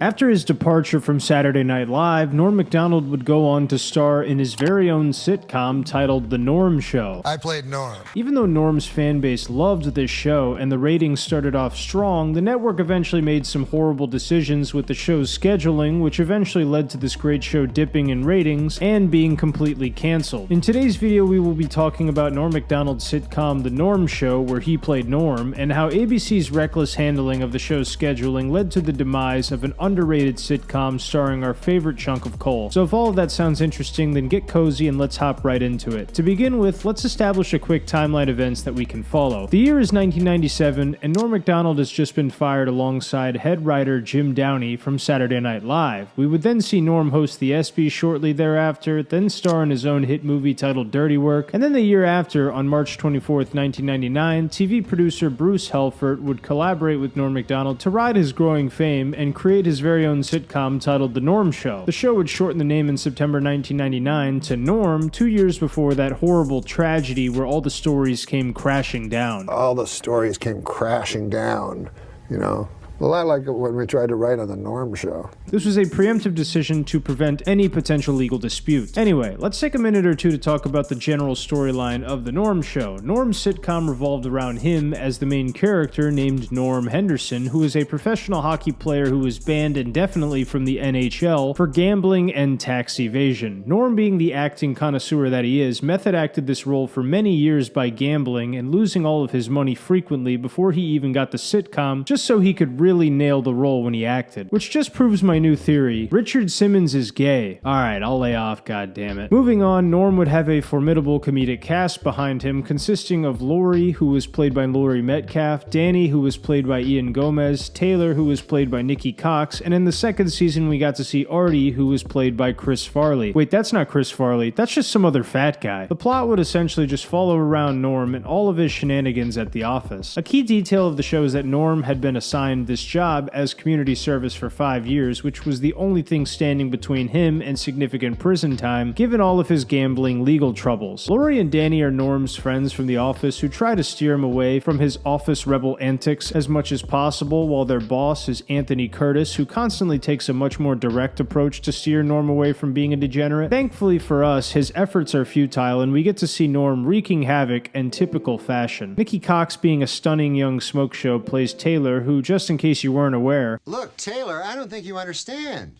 After his departure from Saturday Night Live, Norm Macdonald would go on to star in his very own sitcom titled The Norm Show. I played Norm. Even though Norm's fan base loved this show and the ratings started off strong, the network eventually made some horrible decisions with the show's scheduling, which eventually led to this great show dipping in ratings and being completely canceled. In today's video, we will be talking about Norm Macdonald's sitcom The Norm Show, where he played Norm, and how ABC's reckless handling of the show's scheduling led to the demise of an underrated sitcom starring our favorite chunk of coal. So if all of that sounds interesting, then get cozy and let's hop right into it. To begin with, let's establish a quick timeline of events that we can follow. The year is 1997, and Norm Macdonald has just been fired alongside head writer Jim Downey from Saturday Night Live. We would then see Norm host the ESPYs shortly thereafter, then star in his own hit movie titled Dirty Work, and then the year after, on March 24th, 1999, TV producer Bruce Helfert would collaborate with Norm Macdonald to ride his growing fame and create his very own sitcom titled The Norm Show. The show would shorten the name in September 1999 to Norm, 2 years before that horrible tragedy where all the stories came crashing down. All the stories came crashing down, you know. A lot like when we tried to write on The Norm Show. This was a preemptive decision to prevent any potential legal dispute. Anyway, let's take a minute or two to talk about the general storyline of The Norm Show. Norm's sitcom revolved around him as the main character named Norm Henderson, who is a professional hockey player who was banned indefinitely from the NHL for gambling and tax evasion. Norm, being the acting connoisseur that he is, method acted this role for many years by gambling and losing all of his money frequently before he even got the sitcom, just so he could really nail the role when he acted. Which just proves my new theory: Richard Simmons is gay. Alright, I'll lay off, goddammit. Moving on, Norm would have a formidable comedic cast behind him, consisting of Lori, who was played by Laurie Metcalf, Danny, who was played by Ian Gomez, Taylor, who was played by Nikki Cox, and in the second season we got to see Artie, who was played by Chris Farley. Wait, that's not Chris Farley, that's just some other fat guy. The plot would essentially just follow around Norm and all of his shenanigans at the office. A key detail of the show is that Norm had been assigned this job as community service for 5 years, which was the only thing standing between him and significant prison time, given all of his gambling legal troubles. Lori and Danny are Norm's friends from the office who try to steer him away from his office rebel antics as much as possible, while their boss is Anthony Curtis, who constantly takes a much more direct approach to steer Norm away from being a degenerate. Thankfully for us, his efforts are futile and we get to see Norm wreaking havoc in typical fashion. Nikki Cox, being a stunning young smoke show, plays Taylor, who, just in case you weren't aware... Look, Taylor, I don't think you understand.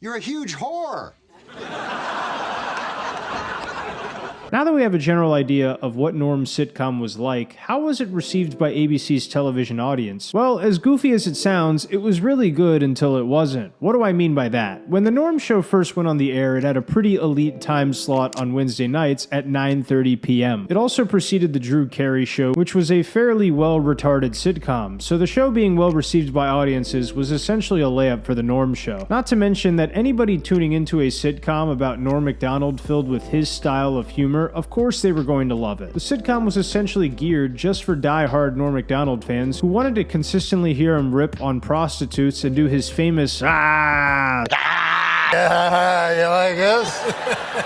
You're a huge whore. Now that we have a general idea of what Norm's sitcom was like, how was it received by ABC's television audience? Well, as goofy as it sounds, it was really good until it wasn't. What do I mean by that? When The Norm Show first went on the air, it had a pretty elite time slot on Wednesday nights at 9:30 p.m. It also preceded The Drew Carey Show, which was a fairly well-retarded sitcom, so the show being well received by audiences was essentially a layup for The Norm Show. Not to mention that anybody tuning into a sitcom about Norm Macdonald filled with his style of humor, of course they were going to love it. The sitcom was essentially geared just for die-hard Norm Macdonald fans who wanted to consistently hear him rip on prostitutes and do his famous You like this?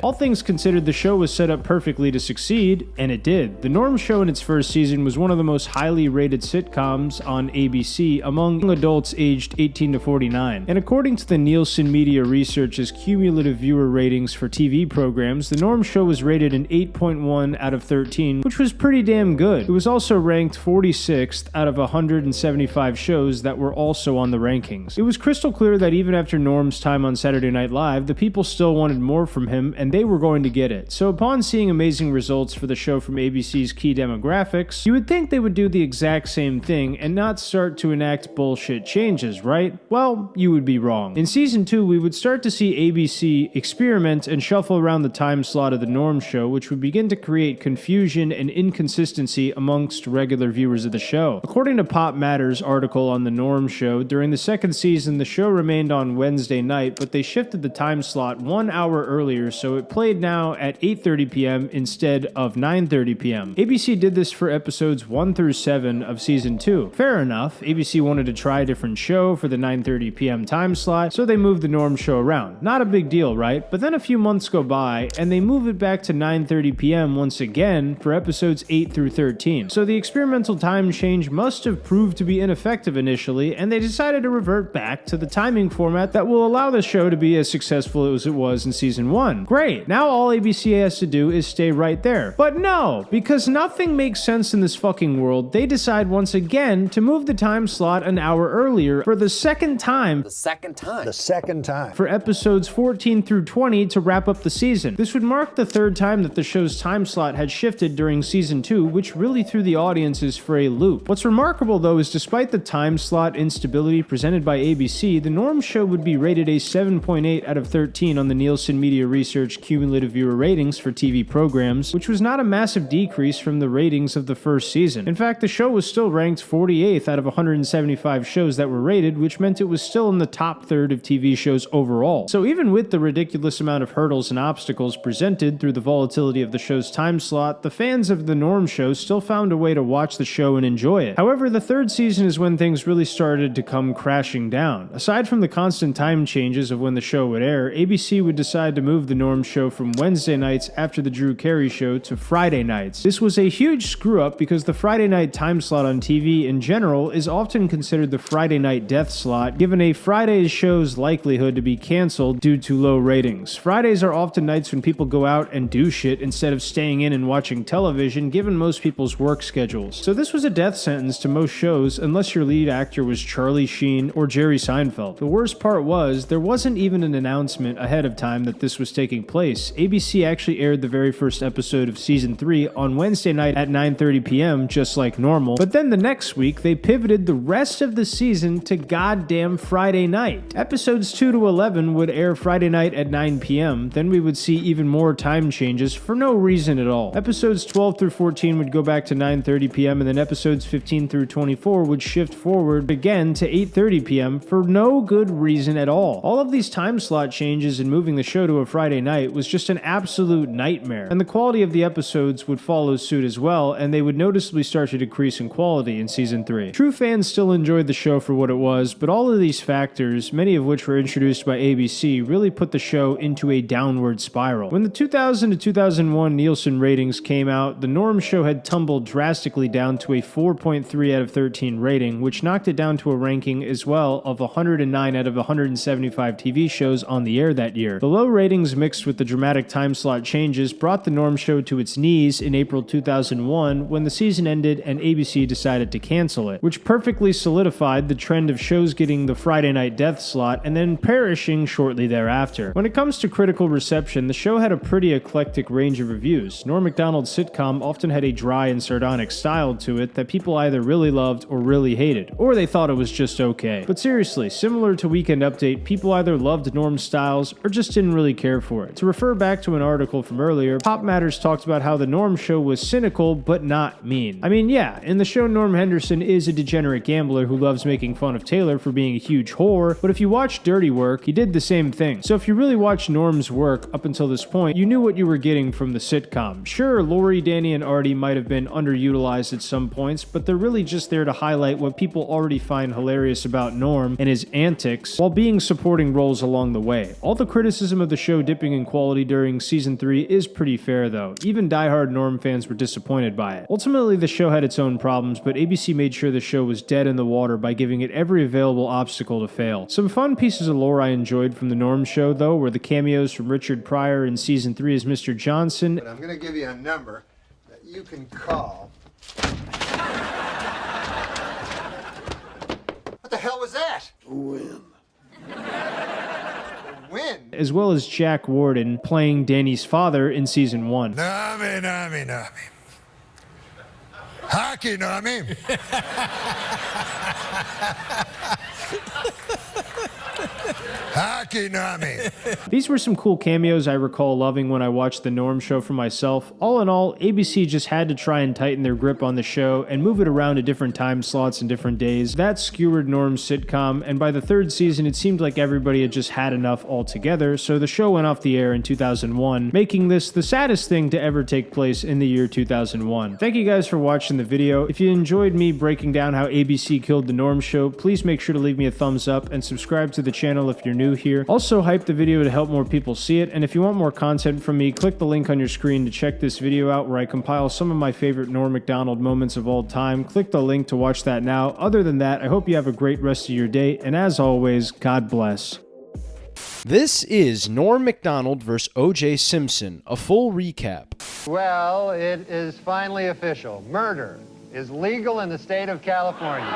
All things considered, the show was set up perfectly to succeed, and it did. The Norm Show in its first season was one of the most highly rated sitcoms on ABC among adults aged 18 to 49. And according to the Nielsen Media Research's cumulative viewer ratings for TV programs, The Norm Show was rated an 8.1 out of 13, which was pretty damn good. It was also ranked 46th out of 175 shows that were also on the rankings. It was crystal clear that even after Norm's time on Saturday Night Live, the people still wanted more from him, and they were going to get it. So upon seeing amazing results for the show from ABC's key demographics, you would think they would do the exact same thing and not start to enact bullshit changes, right? Well, you would be wrong. In season 2, we would start to see ABC experiment and shuffle around the time slot of The Norm Show, which would begin to create confusion and inconsistency amongst regular viewers of the show. According to Pop Matters' article on The Norm Show, during the second season, the show remained on Wednesday night, but they shifted shifted the time slot 1 hour earlier, so it played now at 8:30 p.m. instead of 9:30 p.m. ABC did this for episodes 1 through 7 of season 2. Fair enough, ABC wanted to try a different show for the 9:30 p.m. time slot, so they moved the Norm show around. Not a big deal, right? But then a few months go by, and they move it back to 9:30 p.m. once again for episodes 8 through 13. So the experimental time change must have proved to be ineffective initially, and they decided to revert back to the timing format that will allow the show to be as successful as it was in season 1. Great, now all ABC has to do is stay right there. But no, because nothing makes sense in this fucking world, they decide once again to move the time slot an hour earlier for the second time. The second time. For episodes 14 through 20 to wrap up the season. This would mark the third time that the show's time slot had shifted during season 2, which really threw the audiences for a loop. What's remarkable though is despite the time slot instability presented by ABC, the Norm show would be rated a 7.8 out of 13 on the Nielsen Media Research cumulative viewer ratings for TV programs, which was not a massive decrease from the ratings of the first season. In fact, the show was still ranked 48th out of 175 shows that were rated, which meant it was still in the top third of TV shows overall. So even with the ridiculous amount of hurdles and obstacles presented through the volatility of the show's time slot, the fans of the Norm show still found a way to watch the show and enjoy it. However, the third season is when things really started to come crashing down. Aside from the constant time changes of when the show would air, ABC would decide to move the Norm show from Wednesday nights after the Drew Carey show to Friday nights. This was a huge screw up because the Friday night time slot on TV in general is often considered the Friday night death slot, given a Friday's show's likelihood to be canceled due to low ratings. Fridays are often nights when people go out and do shit instead of staying in and watching television, given most people's work schedules. So this was a death sentence to most shows unless your lead actor was Charlie Sheen or Jerry Seinfeld. The worst part was, there wasn't even an announcement ahead of time that this was taking place. ABC actually aired the very first episode of season 3 on Wednesday night at 9:30 p.m. just like normal, but then the next week they pivoted the rest of the season to goddamn Friday night. Episodes 2 to 11 would air Friday night at 9 p.m., then we would see even more time changes for no reason at all. Episodes 12 through 14 would go back to 9:30 p.m., and then episodes 15 through 24 would shift forward again to 8:30 p.m. for no good reason at all. All of these time slot changes and moving the show to a Friday night was just an absolute nightmare, and the quality of the episodes would follow suit as well, and they would noticeably start to decrease in quality in season 3. True fans still enjoyed the show for what it was, but all of these factors, many of which were introduced by ABC, really put the show into a downward spiral. When the 2000 to 2001 Nielsen ratings came out, the Norm show had tumbled drastically down to a 4.3 out of 13 rating, which knocked it down to a ranking as well of 109 out of 175 TV shows on the air that year. The low ratings mixed with the dramatic time slot changes brought the Norm show to its knees in April 2001 when the season ended and ABC decided to cancel it, which perfectly solidified the trend of shows getting the Friday night death slot and then perishing shortly thereafter. When it comes to critical reception, the show had a pretty eclectic range of reviews. Norm Macdonald's sitcom often had a dry and sardonic style to it that people either really loved or really hated, or they thought it was just okay. But seriously, similar to Weekend Update, people either loved Norm's styles or just didn't really care for it. To refer back to an article from earlier, Pop Matters talked about how the Norm show was cynical but not mean. I mean, yeah, in the show Norm Henderson is a degenerate gambler who loves making fun of Taylor for being a huge whore, but if you watch Dirty Work, he did the same thing. So if you really watched Norm's work up until this point, you knew what you were getting from the sitcom. Sure, Lori, Danny, and Artie might have been underutilized at some points, but they're really just there to highlight what people already find hilarious about Norm and his antics, while being supporting roles along the way. All the criticism of the show dipping in quality during season 3 is pretty fair though. Even diehard Norm fans were disappointed by it. Ultimately, the show had its own problems, but ABC made sure the show was dead in the water by giving it every available obstacle to fail. Some fun pieces of lore I enjoyed from the Norm show though were the cameos from Richard Pryor in season 3 as Mr. Johnson. But I'm going to give you a number that you can call. What the hell was that? Win. Win? As well as Jack Warden playing Danny's father in season 1. Nami. Hockey, Nami. Hockey nummy. These were some cool cameos I recall loving when I watched the Norm Show for myself. All in all, ABC just had to try and tighten their grip on the show and move it around to different time slots and different days. That skewered Norm's sitcom, and by the third season it seemed like everybody had just had enough altogether, so the show went off the air in 2001, making this the saddest thing to ever take place in the year 2001. Thank you guys for watching the video. If you enjoyed me breaking down how ABC killed the Norm Show, please make sure to leave me a thumbs up and subscribe to the channel if you're new here. Also, hype the video to help more people see it, and if you want more content from me, click the link on your screen to check this video out where I compile some of my favorite Norm MacDonald moments of all time. Click the link to watch that now. Other than that, I hope you have a great rest of your day, and as always, God bless. This is Norm MacDonald vs. O.J. Simpson, a full recap. Well, it is finally official. Murder is legal in the state of California.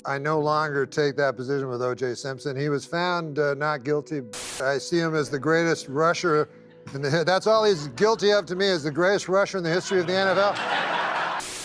I no longer take that position with O.J. Simpson. He was found not guilty. I see him as the greatest rusher in the. That's all he's guilty of to me, is the greatest rusher in the history of the NFL.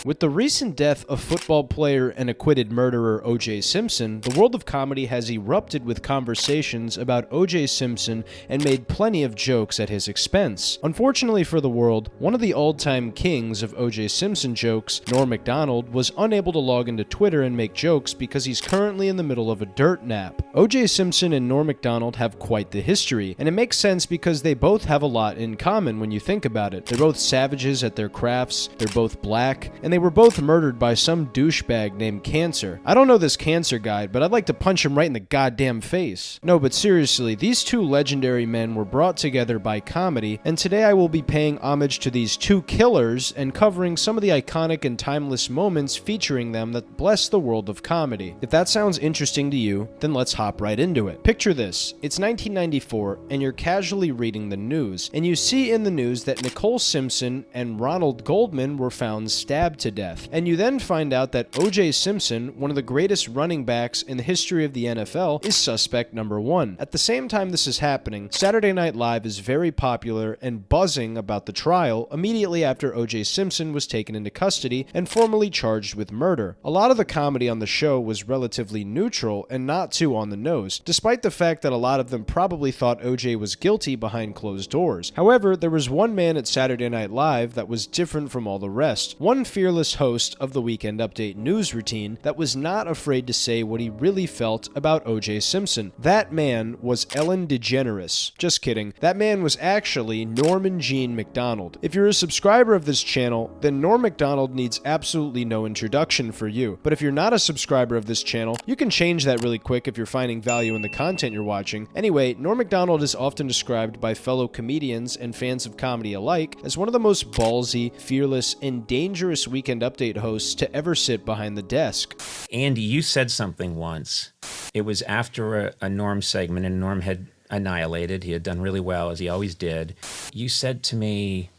With the recent death of football player and acquitted murderer O.J. Simpson, the world of comedy has erupted with conversations about O.J. Simpson and made plenty of jokes at his expense. Unfortunately for the world, one of the all-time kings of O.J. Simpson jokes, Norm MacDonald, was unable to log into Twitter and make jokes because he's currently in the middle of a dirt nap. O.J. Simpson and Norm MacDonald have quite the history, and it makes sense because they both have a lot in common when you think about it. They're both savages at their crafts, they're both black, and they were both murdered by some douchebag named Cancer. I don't know this Cancer guy, but I'd like to punch him right in the goddamn face. No, but seriously, these two legendary men were brought together by comedy, and today I will be paying homage to these two killers and covering some of the iconic and timeless moments featuring them that bless the world of comedy. If that sounds interesting to you, then let's hop right into it. Picture this. It's 1994, and you're casually reading the news, and you see in the news that Nicole Simpson and Ronald Goldman were found stabbed to death. And you then find out that O.J. Simpson, one of the greatest running backs in the history of the NFL, is suspect number one. At the same time this is happening, Saturday Night Live is very popular and buzzing about the trial immediately after O.J. Simpson was taken into custody and formally charged with murder. A lot of the comedy on the show was relatively neutral and not too on the nose, despite the fact that a lot of them probably thought O.J. was guilty behind closed doors. However, there was one man at Saturday Night Live that was different from all the rest. One fearless host of the Weekend Update news routine that was not afraid to say what he really felt about O.J. Simpson. That man was Ellen DeGeneres. Just kidding. That man was actually Norman Jean MacDonald. If you're a subscriber of this channel, then Norm MacDonald needs absolutely no introduction for you. But if you're not a subscriber of this channel, you can change that really quick if you're finding value in the content you're watching. Anyway, Norm MacDonald is often described by fellow comedians and fans of comedy alike as one of the most ballsy, fearless, and dangerous Weekend Update hosts to ever sit behind the desk. Andy, you said something once. It was after a Norm segment, and Norm had annihilated. He had done really well, as he always did. You said to me,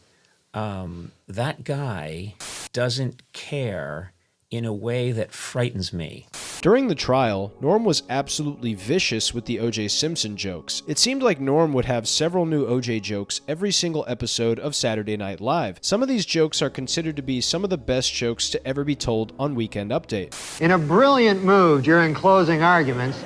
that guy doesn't care in a way that frightens me. During the trial, Norm was absolutely vicious with the O.J. Simpson jokes. It seemed like Norm would have several new O.J. jokes every single episode of Saturday Night Live. Some of these jokes are considered to be some of the best jokes to ever be told on Weekend Update. In a brilliant move during closing arguments,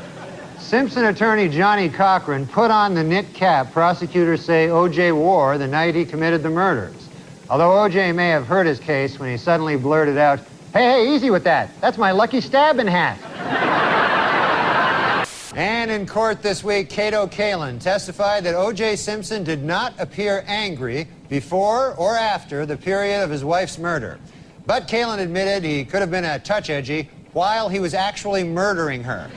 Simpson attorney Johnny Cochran put on the knit cap prosecutors say O.J. wore the night he committed the murders. Although O.J. may have hurt his case when he suddenly blurted out, "Hey, easy with that. That's my lucky stabbing hat." And in court this week, Cato Kalin testified that O.J. Simpson did not appear angry before or after the period of his wife's murder. But Kalin admitted he could have been a touch edgy while he was actually murdering her.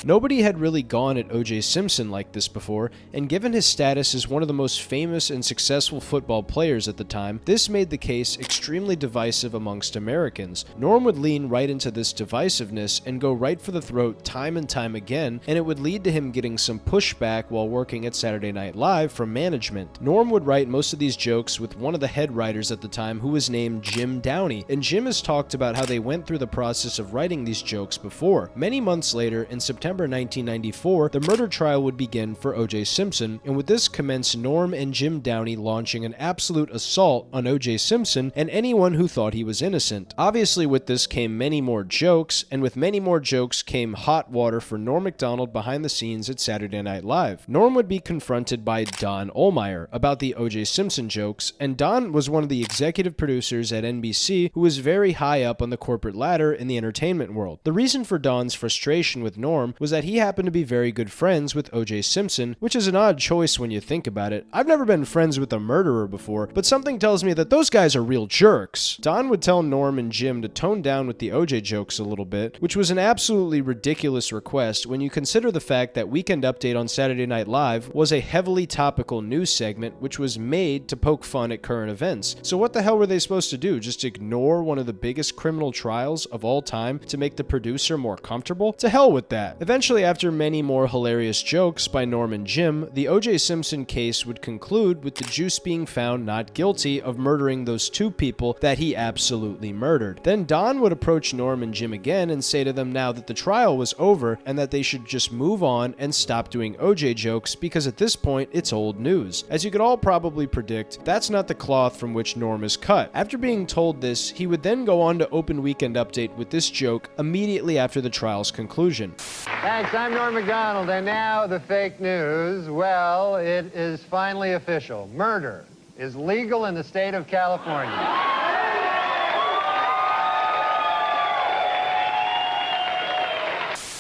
Nobody had really gone at O.J. Simpson like this before, and given his status as one of the most famous and successful football players at the time, this made the case extremely divisive amongst Americans. Norm would lean right into this divisiveness and go right for the throat time and time again, and it would lead to him getting some pushback while working at Saturday Night Live from management. Norm would write most of these jokes with one of the head writers at the time who was named Jim Downey, and Jim has talked about how they went through the process of writing these jokes before. Many months later, in September September 1994, the murder trial would begin for O.J. Simpson, and with this commenced Norm and Jim Downey launching an absolute assault on O.J. Simpson and anyone who thought he was innocent. Obviously, with this came many more jokes, and with many more jokes came hot water for Norm Macdonald behind the scenes at Saturday Night Live. Norm would be confronted by Don Ohlmeyer about the O.J. Simpson jokes, and Don was one of the executive producers at NBC who was very high up on the corporate ladder in the entertainment world. The reason for Don's frustration with Norm was that he happened to be very good friends with O.J. Simpson, which is an odd choice when you think about it. I've never been friends with a murderer before, but something tells me that those guys are real jerks. Don would tell Norm and Jim to tone down with the O.J. jokes a little bit, which was an absolutely ridiculous request when you consider the fact that Weekend Update on Saturday Night Live was a heavily topical news segment which was made to poke fun at current events. So what the hell were they supposed to do? Just ignore one of the biggest criminal trials of all time to make the producer more comfortable? To hell with that. Eventually, after many more hilarious jokes by Norm and Jim, the O.J. Simpson case would conclude with the Juice being found not guilty of murdering those two people that he absolutely murdered. Then Don would approach Norm and Jim again and say to them now that the trial was over and that they should just move on and stop doing O.J. jokes because at this point it's old news. As you could all probably predict, that's not the cloth from which Norm is cut. After being told this, he would then go on to open Weekend Update with this joke immediately after the trial's conclusion. Thanks, I'm Norm Macdonald, and now the fake news. Well, it is finally official. Murder is legal in the state of California.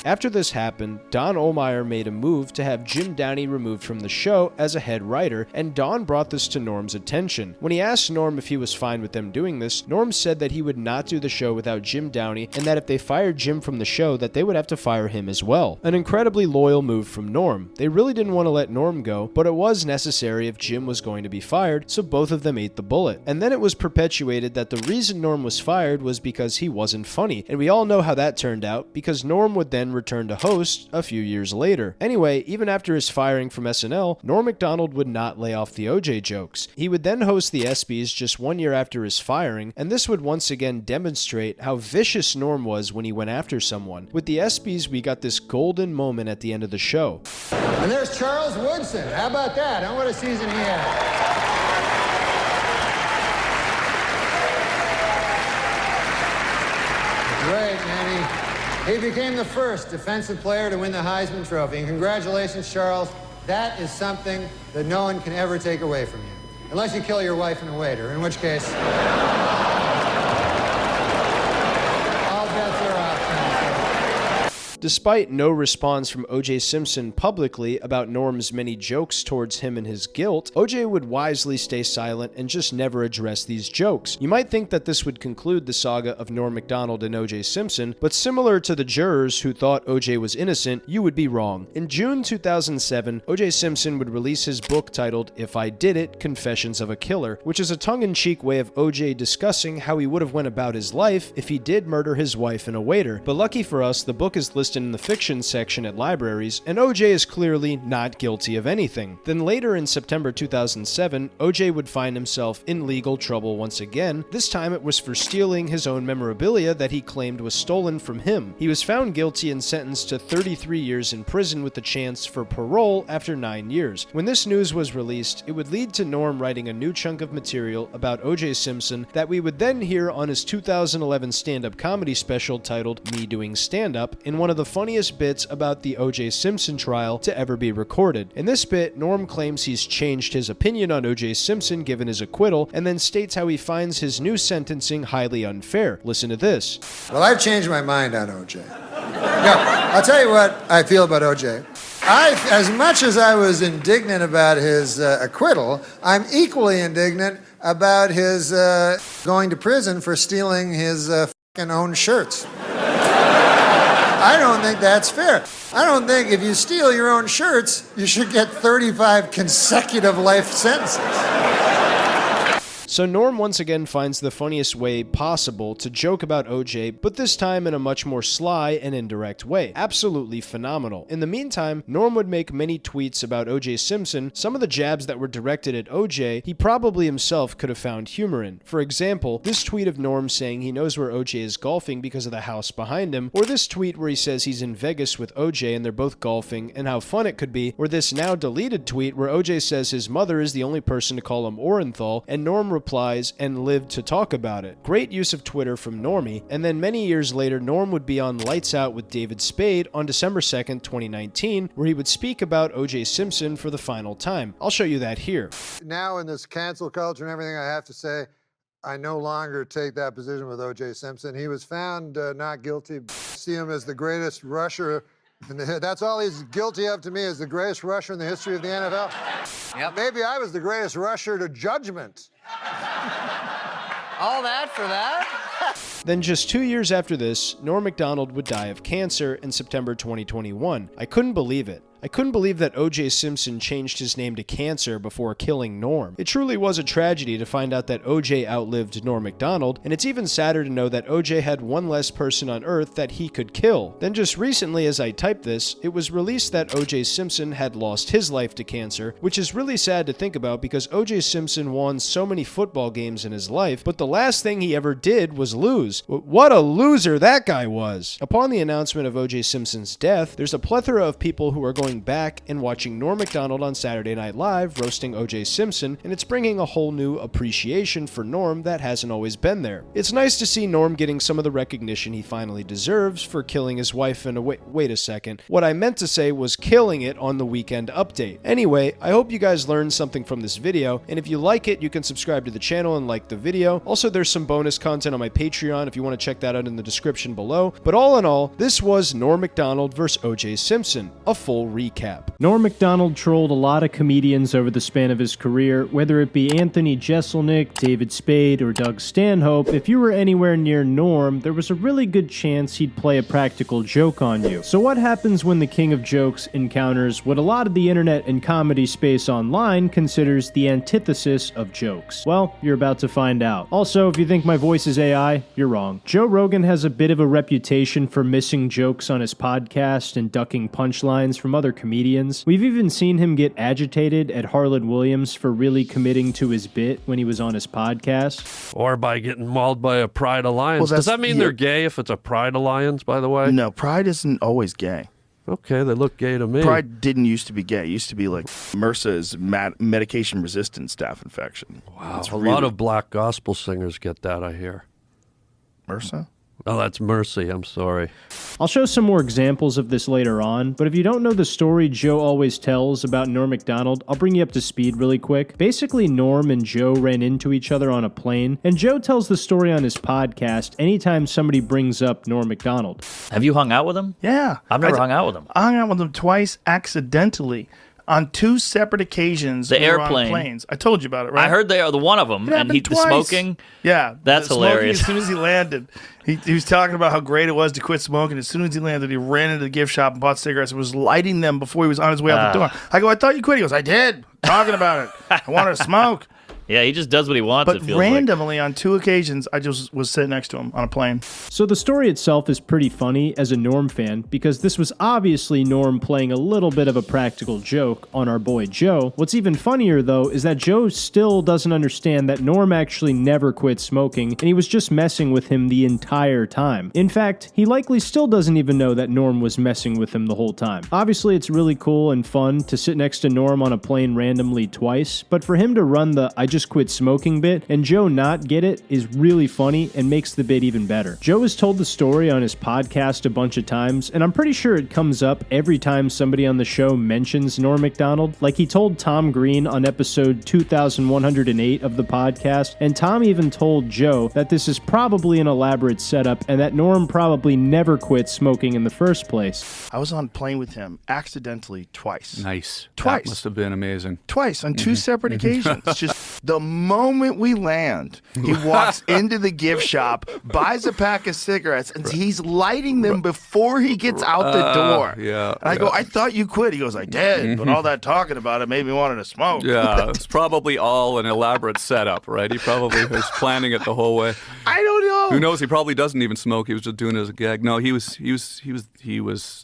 After this happened, Don Ohlmeyer made a move to have Jim Downey removed from the show as a head writer, and Don brought this to Norm's attention. When he asked Norm if he was fine with them doing this, Norm said that he would not do the show without Jim Downey, and that if they fired Jim from the show, that they would have to fire him as well. An incredibly loyal move from Norm. They really didn't want to let Norm go, but it was necessary if Jim was going to be fired, so both of them ate the bullet. And then it was perpetuated that the reason Norm was fired was because he wasn't funny, and we all know how that turned out, because Norm would then return to host a few years later. Anyway, even after his firing from SNL, Norm Macdonald would not lay off the O.J. jokes. He would then host the ESPYs just 1 year after his firing, and this would once again demonstrate how vicious Norm was when he went after someone. With the ESPYs, we got this golden moment at the end of the show. And there's Charles Woodson. How about that? What a season he had. Great, man. He became the first defensive player to win the Heisman Trophy. And congratulations, Charles. That is something that no one can ever take away from you. Unless you kill your wife and a waiter, in which case... all bets are off. Despite no response from O.J. Simpson publicly about Norm's many jokes towards him and his guilt, O.J. would wisely stay silent and just never address these jokes. You might think that this would conclude the saga of Norm Macdonald and O.J. Simpson, but similar to the jurors who thought O.J. was innocent, you would be wrong. In June 2007, O.J. Simpson would release his book titled If I Did It, Confessions of a Killer, which is a tongue-in-cheek way of O.J. discussing how he would have went about his life if he did murder his wife and a waiter. But lucky for us, the book is listed in the fiction section at libraries, and O.J. is clearly not guilty of anything. Then later in September 2007, O.J. would find himself in legal trouble once again. This time it was for stealing his own memorabilia that he claimed was stolen from him. He was found guilty and sentenced to 33 years in prison with the chance for parole after 9 years. When this news was released, it would lead to Norm writing a new chunk of material about O.J. Simpson that we would then hear on his 2011 stand-up comedy special titled Me Doing Stand-Up, in one of the funniest bits about the O.J. Simpson trial to ever be recorded. In this bit, Norm claims he's changed his opinion on O.J. Simpson given his acquittal, and then states how he finds his new sentencing highly unfair. Listen to this. Well, I've changed my mind on O.J. Yeah, I'll tell you what I feel about O.J. As much as I was indignant about his acquittal, I'm equally indignant about his going to prison for stealing his fucking own shirts. I don't think that's fair. I don't think if you steal your own shirts, you should get 35 consecutive life sentences. So Norm once again finds the funniest way possible to joke about OJ, but this time in a much more sly and indirect way. Absolutely phenomenal. In the meantime, Norm would make many tweets about OJ Simpson. Some of the jabs that were directed at OJ, he probably himself could have found humor in. For example, this tweet of Norm saying he knows where OJ is golfing because of the house behind him, or this tweet where he says he's in Vegas with OJ and they're both golfing and how fun it could be, or this now deleted tweet where OJ says his mother is the only person to call him Orenthal, and Norm replies, "and lived to talk about it." Great use of Twitter from Normie. And then many years later, Norm would be on Lights Out with David Spade on December 2nd, 2019, where he would speak about OJ Simpson for the final time. I'll show you that here. Now in this cancel culture and everything, I have to say, I no longer take that position with O.J. Simpson. He was found not guilty. See him as the greatest rusher. That's all he's guilty of to me, is the greatest rusher in the history of the NFL. Yep. Maybe I was the greatest rusher to judgment. All that for that? Then just 2 years after this, Norm MacDonald would die of cancer in September 2021. I couldn't believe it. I couldn't believe that O.J. Simpson changed his name to Cancer before killing Norm. It truly was a tragedy to find out that O.J. outlived Norm MacDonald, and it's even sadder to know that O.J. had one less person on Earth that he could kill. Then just recently, as I typed this, it was released that O.J. Simpson had lost his life to cancer, which is really sad to think about because O.J. Simpson won so many football games in his life, but the last thing he ever did was lose. What a loser that guy was! Upon the announcement of O.J. Simpson's death, there's a plethora of people who are going back and watching Norm MacDonald on Saturday Night Live roasting O.J. Simpson, and it's bringing a whole new appreciation for Norm that hasn't always been there. It's nice to see Norm getting some of the recognition he finally deserves for killing his wife in a wait a second. What I meant to say was killing it on the Weekend Update. Anyway, I hope you guys learned something from this video, and if you like it, you can subscribe to the channel and like the video. Also, there's some bonus content on my Patreon if you want to check that out in the description below. But all in all, this was Norm MacDonald vs. O.J. Simpson, a full recap. Norm MacDonald trolled a lot of comedians over the span of his career, whether it be Anthony Jeselnik, David Spade, or Doug Stanhope. If you were anywhere near Norm, there was a really good chance he'd play a practical joke on you. So what happens when the king of jokes encounters what a lot of the internet and comedy space online considers the antithesis of jokes? Well, you're about to find out. Also, if you think my voice is AI, you're wrong. Joe Rogan has a bit of a reputation for missing jokes on his podcast and ducking punchlines from other comedians. We've even seen him get agitated at Harlan Williams for really committing to his bit when he was on his podcast. Or by getting mauled by a Pride Alliance. Does that mean they're gay if it's a Pride Alliance, by the way? No, Pride isn't always gay. Okay, they look gay to me. Pride didn't used to be gay. It used to be like MRSA is medication-resistant staph infection. Wow, a lot of black gospel singers get that, I hear. MRSA? Oh, that's Mercy. I'm sorry. I'll show some more examples of this later on, but if you don't know the story Joe always tells about Norm MacDonald, I'll bring you up to speed really quick. Basically, Norm and Joe ran into each other on a plane, and Joe tells the story on his podcast anytime somebody brings up Norm MacDonald. Have you hung out with him? Yeah. I've never hung out with him. I hung out with him twice accidentally. On two separate occasions, the we were airplane. on planes. I told you about it, right? I heard they are the one of them, and he was smoking. Yeah, that's hilarious. As soon as he landed, he was talking about how great it was to quit smoking. As soon as he landed, he ran into the gift shop and bought cigarettes and was lighting them before he was on his way out the door. I go, I thought you quit. He goes, I did. Talking about it. I wanted to smoke. Yeah, he just does what he wants. But it feels randomly, on two occasions, I just was sitting next to him on a plane. So the story itself is pretty funny as a Norm fan, because this was obviously Norm playing a little bit of a practical joke on our boy Joe. What's even funnier, though, is that Joe still doesn't understand that Norm actually never quit smoking, and he was just messing with him the entire time. In fact, he likely still doesn't even know that Norm was messing with him the whole time. Obviously, it's really cool and fun to sit next to Norm on a plane randomly twice, but for him to run the I just quit smoking bit and Joe not get it is really funny and makes the bit even better. Joe has told the story on his podcast a bunch of times, and I'm pretty sure it comes up every time somebody on the show mentions Norm MacDonald. Like he told Tom Green on episode 2108 of the podcast, and Tom even told Joe that this is probably an elaborate setup and that Norm probably never quit smoking in the first place. I was on a plane with him accidentally twice. Nice. Twice. That must have been amazing. Twice on two separate occasions. Just The moment we land, he walks into the gift shop, buys a pack of cigarettes, and he's lighting them before he gets out the door. Yeah. And I go, I thought you quit. He goes, I did, but all that talking about it made me want to smoke. Yeah, it's probably all an elaborate setup, right? He probably was planning it the whole way. I don't know. Who knows? He probably doesn't even smoke. He was just doing it as a gag. No, he was.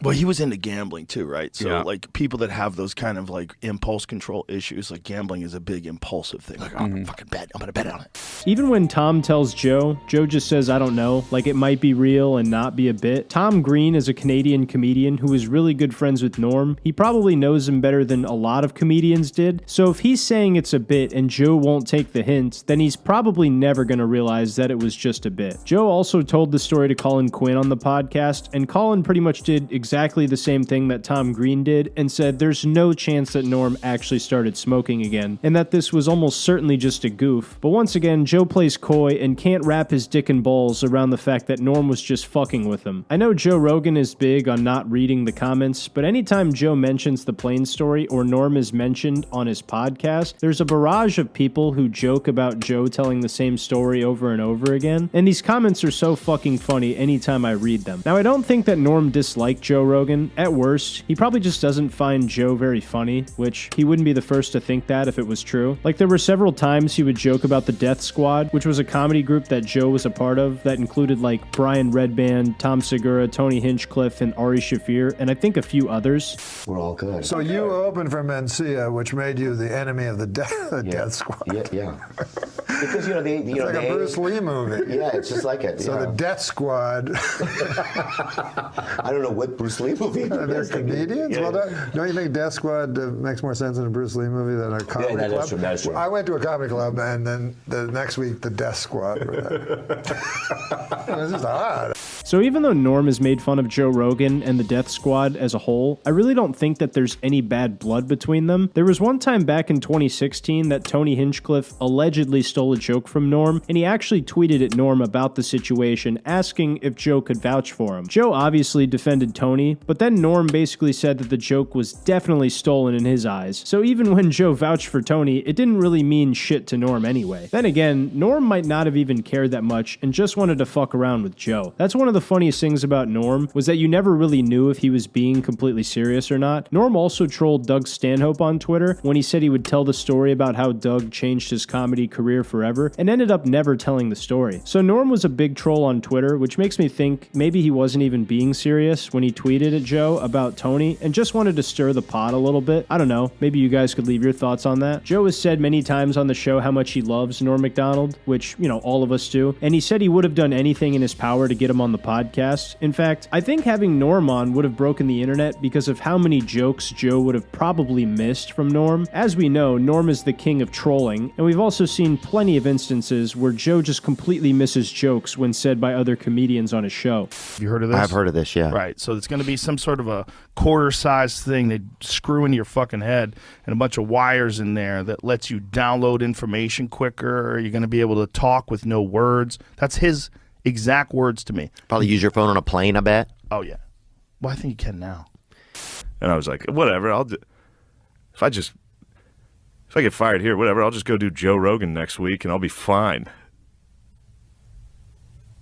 Well, he was into gambling too, right? So Yeah. like people that have those kind of like impulse control issues, like gambling is a big impulsive thing. Like, I'm gonna fucking bet. I'm gonna bet on it. Even when Tom tells Joe just says, I don't know, like it might be real and not be a bit. Tom Green is a Canadian comedian who is really good friends with Norm. He probably knows him better than a lot of comedians did. So if he's saying it's a bit and Joe won't take the hint, then he's probably never gonna realize that it was just a bit. Joe also told the story to Colin Quinn on the podcast, and Colin pretty much did exactly the same thing that Tom Green did and said there's no chance that Norm actually started smoking again, and that this was almost certainly just a goof. But once again, Joe plays coy and can't wrap his dick and balls around the fact that Norm was just fucking with him. I know Joe Rogan is big on not reading the comments, but anytime Joe mentions the plane story or Norm is mentioned on his podcast, there's a barrage of people who joke about Joe telling the same story over and over again, and these comments are so fucking funny anytime I read them. Now, I don't think that Norm disliked Joe Rogan. At worst, he probably just doesn't find Joe very funny, which he wouldn't be the first to think that if it was true. Like, there were several times he would joke about the Death Squad, which was a comedy group that Joe was a part of that included like Brian Redband, Tom Segura, Tony Hinchcliffe, and Ari Shaffir, and I think a few others. We're all good. So you opened for Mencia, which made you the enemy of the Death Squad. Yeah. Because, It's like a Bruce Lee movie. Yeah, it's just like it. So the Death Squad. I don't know what Bruce Lee movie. They're comedians? Yeah. Well, don't you think Death Squad makes more sense in a Bruce Lee movie than a comedy club? That's true. I went to a comedy club, and then the next week, the Death Squad were there. It was just odd. So even though Norm has made fun of Joe Rogan and the Death Squad as a whole, I really don't think that there's any bad blood between them. There was one time back in 2016 that Tony Hinchcliffe allegedly stole a joke from Norm, and he actually tweeted at Norm about the situation, asking if Joe could vouch for him. Joe obviously defended Tony, but then Norm basically said that the joke was definitely stolen in his eyes. So even when Joe vouched for Tony, it didn't really mean shit to Norm anyway. Then again, Norm might not have even cared that much and just wanted to fuck around with Joe. That's one of the funniest things about Norm, was that you never really knew if he was being completely serious or not. Norm also trolled Doug Stanhope on Twitter when he said he would tell the story about how Doug changed his comedy career forever, and ended up never telling the story. So Norm was a big troll on Twitter, which makes me think maybe he wasn't even being serious when he tweeted at Joe about Tony and just wanted to stir the pot a little bit. I don't know, maybe you guys could leave your thoughts on that. Joe has said many times on the show how much he loves Norm MacDonald, which, all of us do, and he said he would have done anything in his power to get him on the podcast. In fact, I think having Norm on would have broken the internet because of how many jokes Joe would have probably missed from Norm. As we know, Norm is the king of trolling, and we've also seen plenty of instances where Joe just completely misses jokes when said by other comedians on his show. Have you heard of this? I've heard of this, yeah. Right, so it's going to be some sort of a quarter-sized thing they screw into your fucking head and a bunch of wires in there that lets you download information quicker. You're going to be able to talk with no words. That's his exact words to me. Probably use your phone on a plane, I bet. Oh, yeah. Well, I think you can now. And I was like, whatever, if I get fired here, whatever, I'll just go do Joe Rogan next week and I'll be fine.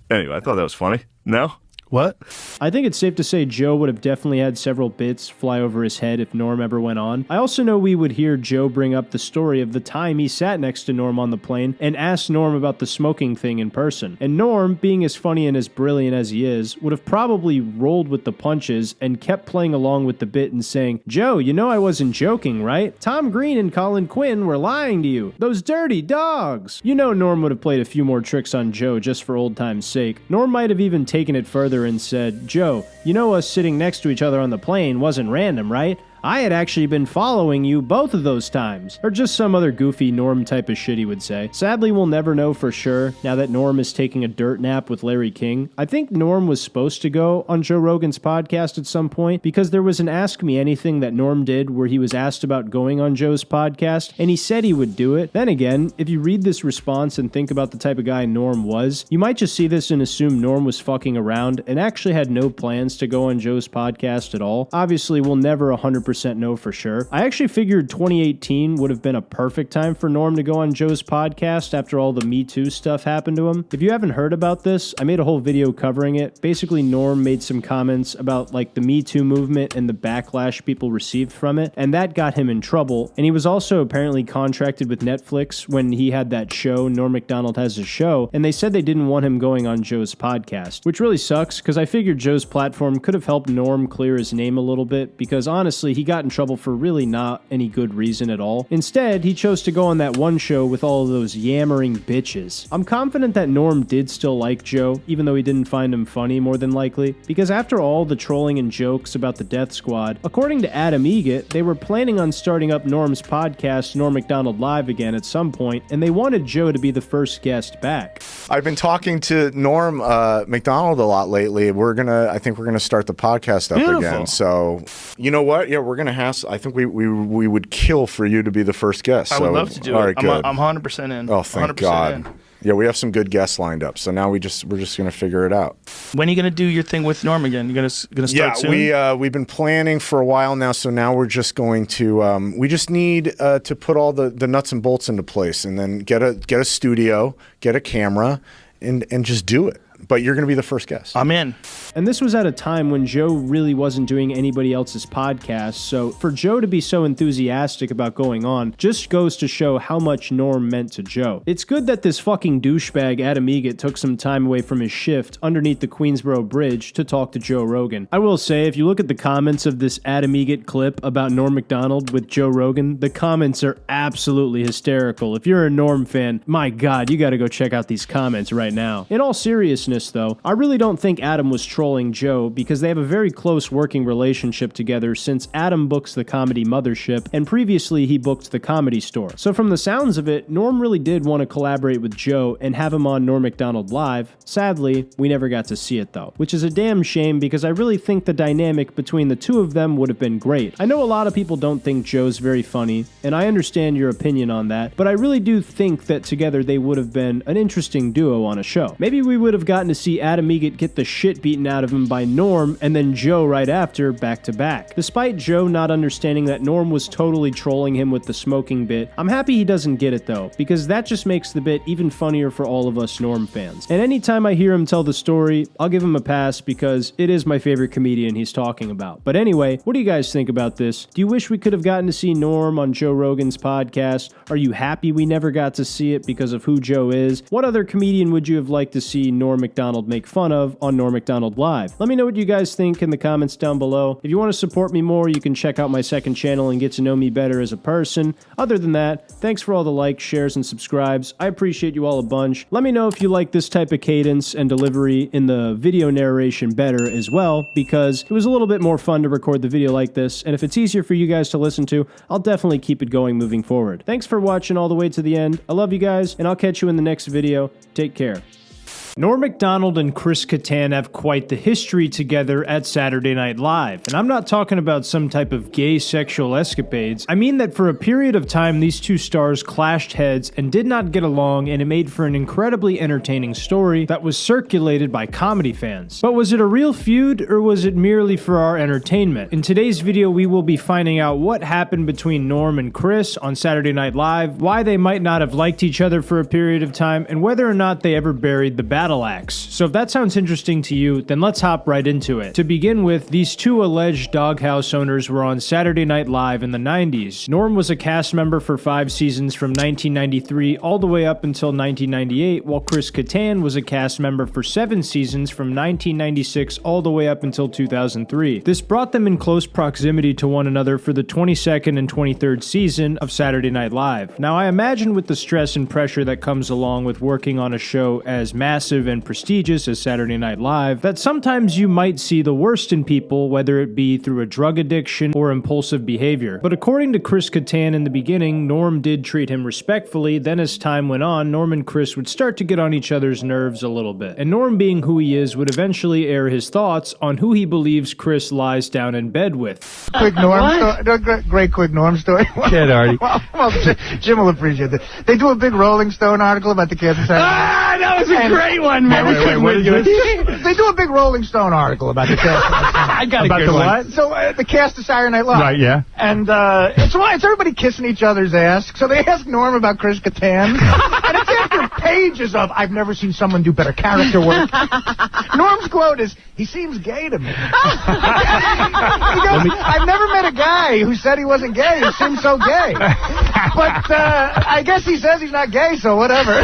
Anyway, I thought that was funny. No? What? I think it's safe to say Joe would have definitely had several bits fly over his head if Norm ever went on. I also know we would hear Joe bring up the story of the time he sat next to Norm on the plane and asked Norm about the smoking thing in person. And Norm, being as funny and as brilliant as he is, would have probably rolled with the punches and kept playing along with the bit and saying, Joe, I wasn't joking, right? Tom Green and Colin Quinn were lying to you. Those dirty dogs. Norm would have played a few more tricks on Joe just for old time's sake. Norm might have even taken it further and said, Joe, us sitting next to each other on the plane wasn't random, right? I had actually been following you both of those times. Or just some other goofy Norm type of shit he would say. Sadly, we'll never know for sure now that Norm is taking a dirt nap with Larry King. I think Norm was supposed to go on Joe Rogan's podcast at some point because there was an Ask Me Anything that Norm did where he was asked about going on Joe's podcast and he said he would do it. Then again, if you read this response and think about the type of guy Norm was, you might just see this and assume Norm was fucking around and actually had no plans to go on Joe's podcast at all. Obviously, we'll never 100% 100% know for sure. I actually figured 2018 would have been a perfect time for Norm to go on Joe's podcast after all the Me Too stuff happened to him. If you haven't heard about this, I made a whole video covering it. Basically, Norm made some comments about like the Me Too movement and the backlash people received from it, and that got him in trouble. And he was also apparently contracted with Netflix when he had that show, Norm MacDonald Has a Show, and they said they didn't want him going on Joe's podcast, which really sucks because I figured Joe's platform could have helped Norm clear his name a little bit, because honestly, he got in trouble for really not any good reason at all. Instead, he chose to go on that one show with all of those yammering bitches. I'm confident that Norm did still like Joe, even though he didn't find him funny more than likely, because after all the trolling and jokes about the Death Squad, according to Adam Egget, they were planning on starting up Norm's podcast, Norm MacDonald Live, again at some point, and they wanted Joe to be the first guest back. I've been talking to Norm MacDonald a lot lately. I think we're gonna start the podcast up again. So, you know what? Yeah, we're gonna have. I think we would kill for you to be the first guest. I would love to do it. I'm 100% in. Oh, thank God. In. Yeah, we have some good guests lined up. So now we're just gonna figure it out. When are you gonna do your thing with Norm again? You gonna start soon? Yeah, we've been planning for a while now. So now we're just going to. We just need to put all the nuts and bolts into place, and then get a studio, get a camera, and just do it. But you're going to be the first guest. I'm in. And this was at a time when Joe really wasn't doing anybody else's podcast, so for Joe to be so enthusiastic about going on just goes to show how much Norm meant to Joe. It's good that this fucking douchebag Adam Egget took some time away from his shift underneath the Queensboro Bridge to talk to Joe Rogan. I will say, if you look at the comments of this Adam Egget clip about Norm MacDonald with Joe Rogan, the comments are absolutely hysterical. If you're a Norm fan, my God, you gotta go check out these comments right now. In all seriousness, though, I really don't think Adam was trolling Joe, because they have a very close working relationship together since Adam books the Comedy Mothership, and previously he booked the Comedy Store. So from the sounds of it, Norm really did want to collaborate with Joe and have him on Norm MacDonald Live. Sadly, we never got to see it though, which is a damn shame, because I really think the dynamic between the two of them would have been great. I know a lot of people don't think Joe's very funny, and I understand your opinion on that, but I really do think that together they would have been an interesting duo on a show. Maybe we would have gotten to see Adam Egget get the shit beaten out of him by Norm, and then Joe right after, back to back. Despite Joe not understanding that Norm was totally trolling him with the smoking bit, I'm happy he doesn't get it though, because that just makes the bit even funnier for all of us Norm fans. And anytime I hear him tell the story, I'll give him a pass, because it is my favorite comedian he's talking about. But anyway, what do you guys think about this? Do you wish we could have gotten to see Norm on Joe Rogan's podcast? Are you happy we never got to see it because of who Joe is? What other comedian would you have liked to see Norm MacDonald make fun of on Norm MacDonald Live? Let me know what you guys think in the comments down below. If you want to support me more, you can check out my second channel and get to know me better as a person. Other than that, thanks for all the likes, shares, and subscribes. I appreciate you all a bunch. Let me know if you like this type of cadence and delivery in the video narration better as well, because it was a little bit more fun to record the video like this, and if it's easier for you guys to listen to, I'll definitely keep it going moving forward. Thanks for watching all the way to the end. I love you guys, and I'll catch you in the next video. Take care. Norm MacDonald and Chris Kattan have quite the history together at Saturday Night Live, and I'm not talking about some type of gay sexual escapades. I mean that for a period of time these two stars clashed heads and did not get along, and it made for an incredibly entertaining story that was circulated by comedy fans. But was it a real feud, or was it merely for our entertainment? In today's video, we will be finding out what happened between Norm and Chris on Saturday Night Live, why they might not have liked each other for a period of time, and whether or not they ever buried the battle axe. So if that sounds interesting to you, then let's hop right into it. To begin with, these two alleged doghouse owners were on Saturday Night Live in the 90s. Norm was a cast member for 5 seasons from 1993 all the way up until 1998, while Chris Kattan was a cast member for 7 seasons from 1996 all the way up until 2003. This brought them in close proximity to one another for the 22nd and 23rd season of Saturday Night Live. Now, I imagine with the stress and pressure that comes along with working on a show as massive and prestigious as Saturday Night Live, that sometimes you might see the worst in people, whether it be through a drug addiction or impulsive behavior. But according to Chris Kattan in the beginning, Norm did treat him respectfully. Then as time went on, Norm and Chris would start to get on each other's nerves a little bit. And Norm, being who he is, would eventually air his thoughts on who he believes Chris lies down in bed with. Quick Norm story. Great quick Norm story. Kid, Artie. Well, Jim will appreciate that. They do a big Rolling Stone article about the cancer. Ah, no, That was a great one, man. Wait, what is this? They do a big Rolling Stone article about the cast. I got about a the good what? one. So the cast of Saturday Night Live. Right, yeah. And it's everybody kissing each other's ass. So they ask Norm about Chris Kattan. And it's after pages of, I've never seen someone do better character work. Norm's quote is, he seems gay to me. He goes, I've never met a guy who said he wasn't gay. He seems so gay. But I guess he says he's not gay, so whatever.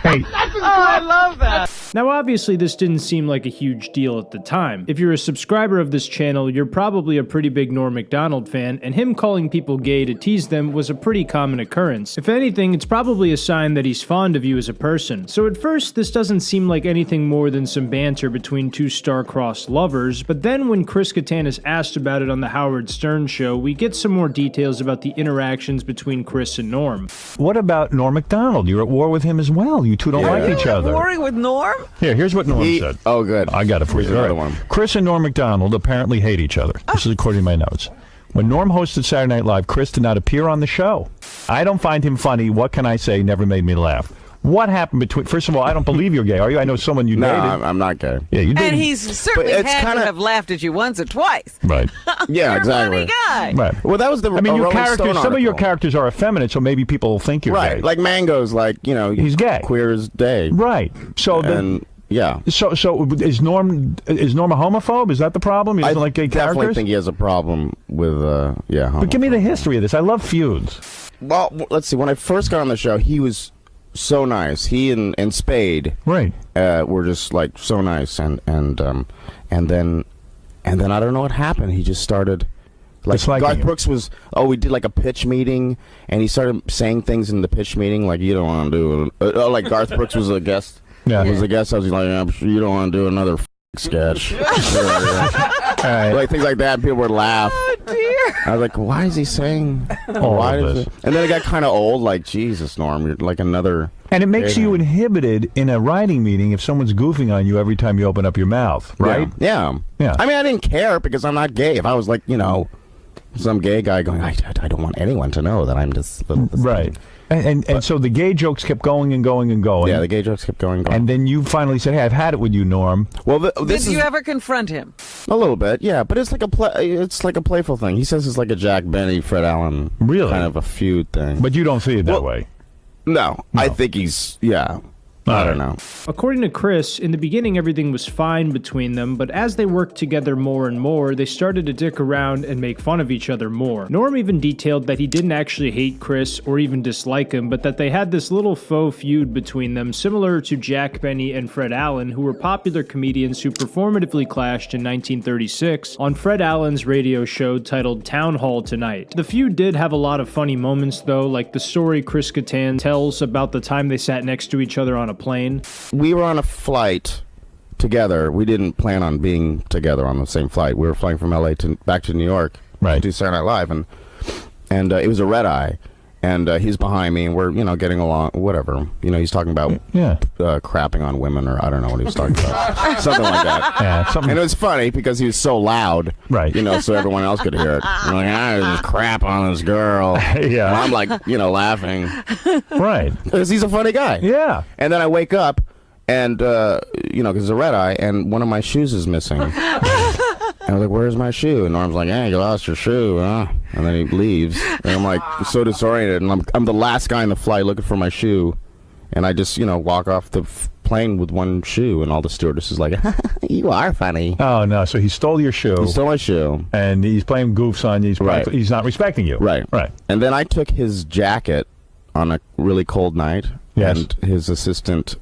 Hey. I love that. Now, obviously, this didn't seem like a huge deal at the time. If you're a subscriber of this channel, you're probably a pretty big Norm MacDonald fan, and him calling people gay to tease them was a pretty common occurrence. If anything, it's probably a sign that he's fond of you as a person. So at first, this doesn't seem like anything more than some banter between two star-crossed lovers, but then when Chris Kattan is asked about it on the Howard Stern show, we get some more details about the interactions between Chris and Norm. What about Norm MacDonald? You're at war with him as well. You two don't like each other. Warring with Norm? Here's what Norm said. Oh, good. I got it for you. Another one. Chris and Norm MacDonald apparently hate each other. This is according to my notes. When Norm hosted Saturday Night Live, Chris did not appear on the show. I don't find him funny. What can I say? Never made me laugh. What happened between... First of all, I don't believe you're gay, are you? I know someone you dated. No, I'm not gay. Yeah, you dated. And he's certainly had to have laughed at you once or twice. Right. Yeah, You're exactly. a funny guy. Right. Well, that was the I mean, your Rolling characters, Stone some of your article. characters are effeminate, so maybe people will think you're Right. gay. Like Mango's, like, you know... He's gay. Queer as day. Right. So And... Yeah. So is Norm a homophobe? Is that the problem? He doesn't like gay definitely characters? think he has a problem with, yeah. But give me the history of this. I love feuds. Well, let's see. When I first got on the show, he was so nice. He and Spade, right, were just like so nice, and then I don't know what happened. He just started. Like Garth Brooks was, we did like a pitch meeting, and he started saying things in the pitch meeting like, you don't want to do, like Garth Brooks was a guest. Yeah. Was a guest. I was like, I'm sure you don't want to do another sketch. Like things like that. People would laugh. Oh, dear. I was like, why is he saying? Why is it? And then it got kind of old. Like, Jesus, Norm, you're like another. And it makes you inhibited in a writing meeting if someone's goofing on you every time you open up your mouth, right? Yeah. I mean, I didn't care because I'm not gay. If I was like, you know, some gay guy going, I don't want anyone to know that I'm just right. And so the gay jokes kept going and going and going. Yeah, the gay jokes kept going and going. And then you finally said, hey, I've had it with you, Norm. Well, Did you ever confront him? A little bit, yeah. But it's like a playful thing. He says it's like a Jack Benny, Fred Allen kind of a feud thing. But you don't see it that way. No, I think he's, yeah. I don't know. According to Chris, in the beginning everything was fine between them, but as they worked together more and more, they started to dick around and make fun of each other more. Norm even detailed that he didn't actually hate Chris or even dislike him, but that they had this little faux feud between them, similar to Jack Benny and Fred Allen, who were popular comedians who performatively clashed in 1936 on Fred Allen's radio show titled Town Hall Tonight. The feud did have a lot of funny moments though, like the story Chris Kattan tells about the time they sat next to each other on a plane. We were on a flight together. We didn't plan on being together on the same flight. We were flying from LA back to New York to do Saturday Night Live, and it was a red eye, and he's behind me, and we're getting along, whatever. He's talking about crapping on women, or I don't know what he was talking about, something like that. Yeah, and it was funny because he was so loud, right? So everyone else could hear it. I'm like, I just crap on this girl. Yeah, and I'm like, laughing, right? Because he's a funny guy. Yeah. And then I wake up, and because it's a red eye, and one of my shoes is missing. And I was like, where's my shoe? And Norm's like, hey, you lost your shoe, huh? And then he leaves. And I'm like, so disoriented. And I'm the last guy in the flight looking for my shoe. And I just, walk off the plane with one shoe. And all the stewardesses like, you are funny. Oh, no. So he stole your shoe. He stole my shoe. And he's playing goofs on you. He's not respecting you. Right. And then I took his jacket on a really cold night. Yes. And his assistant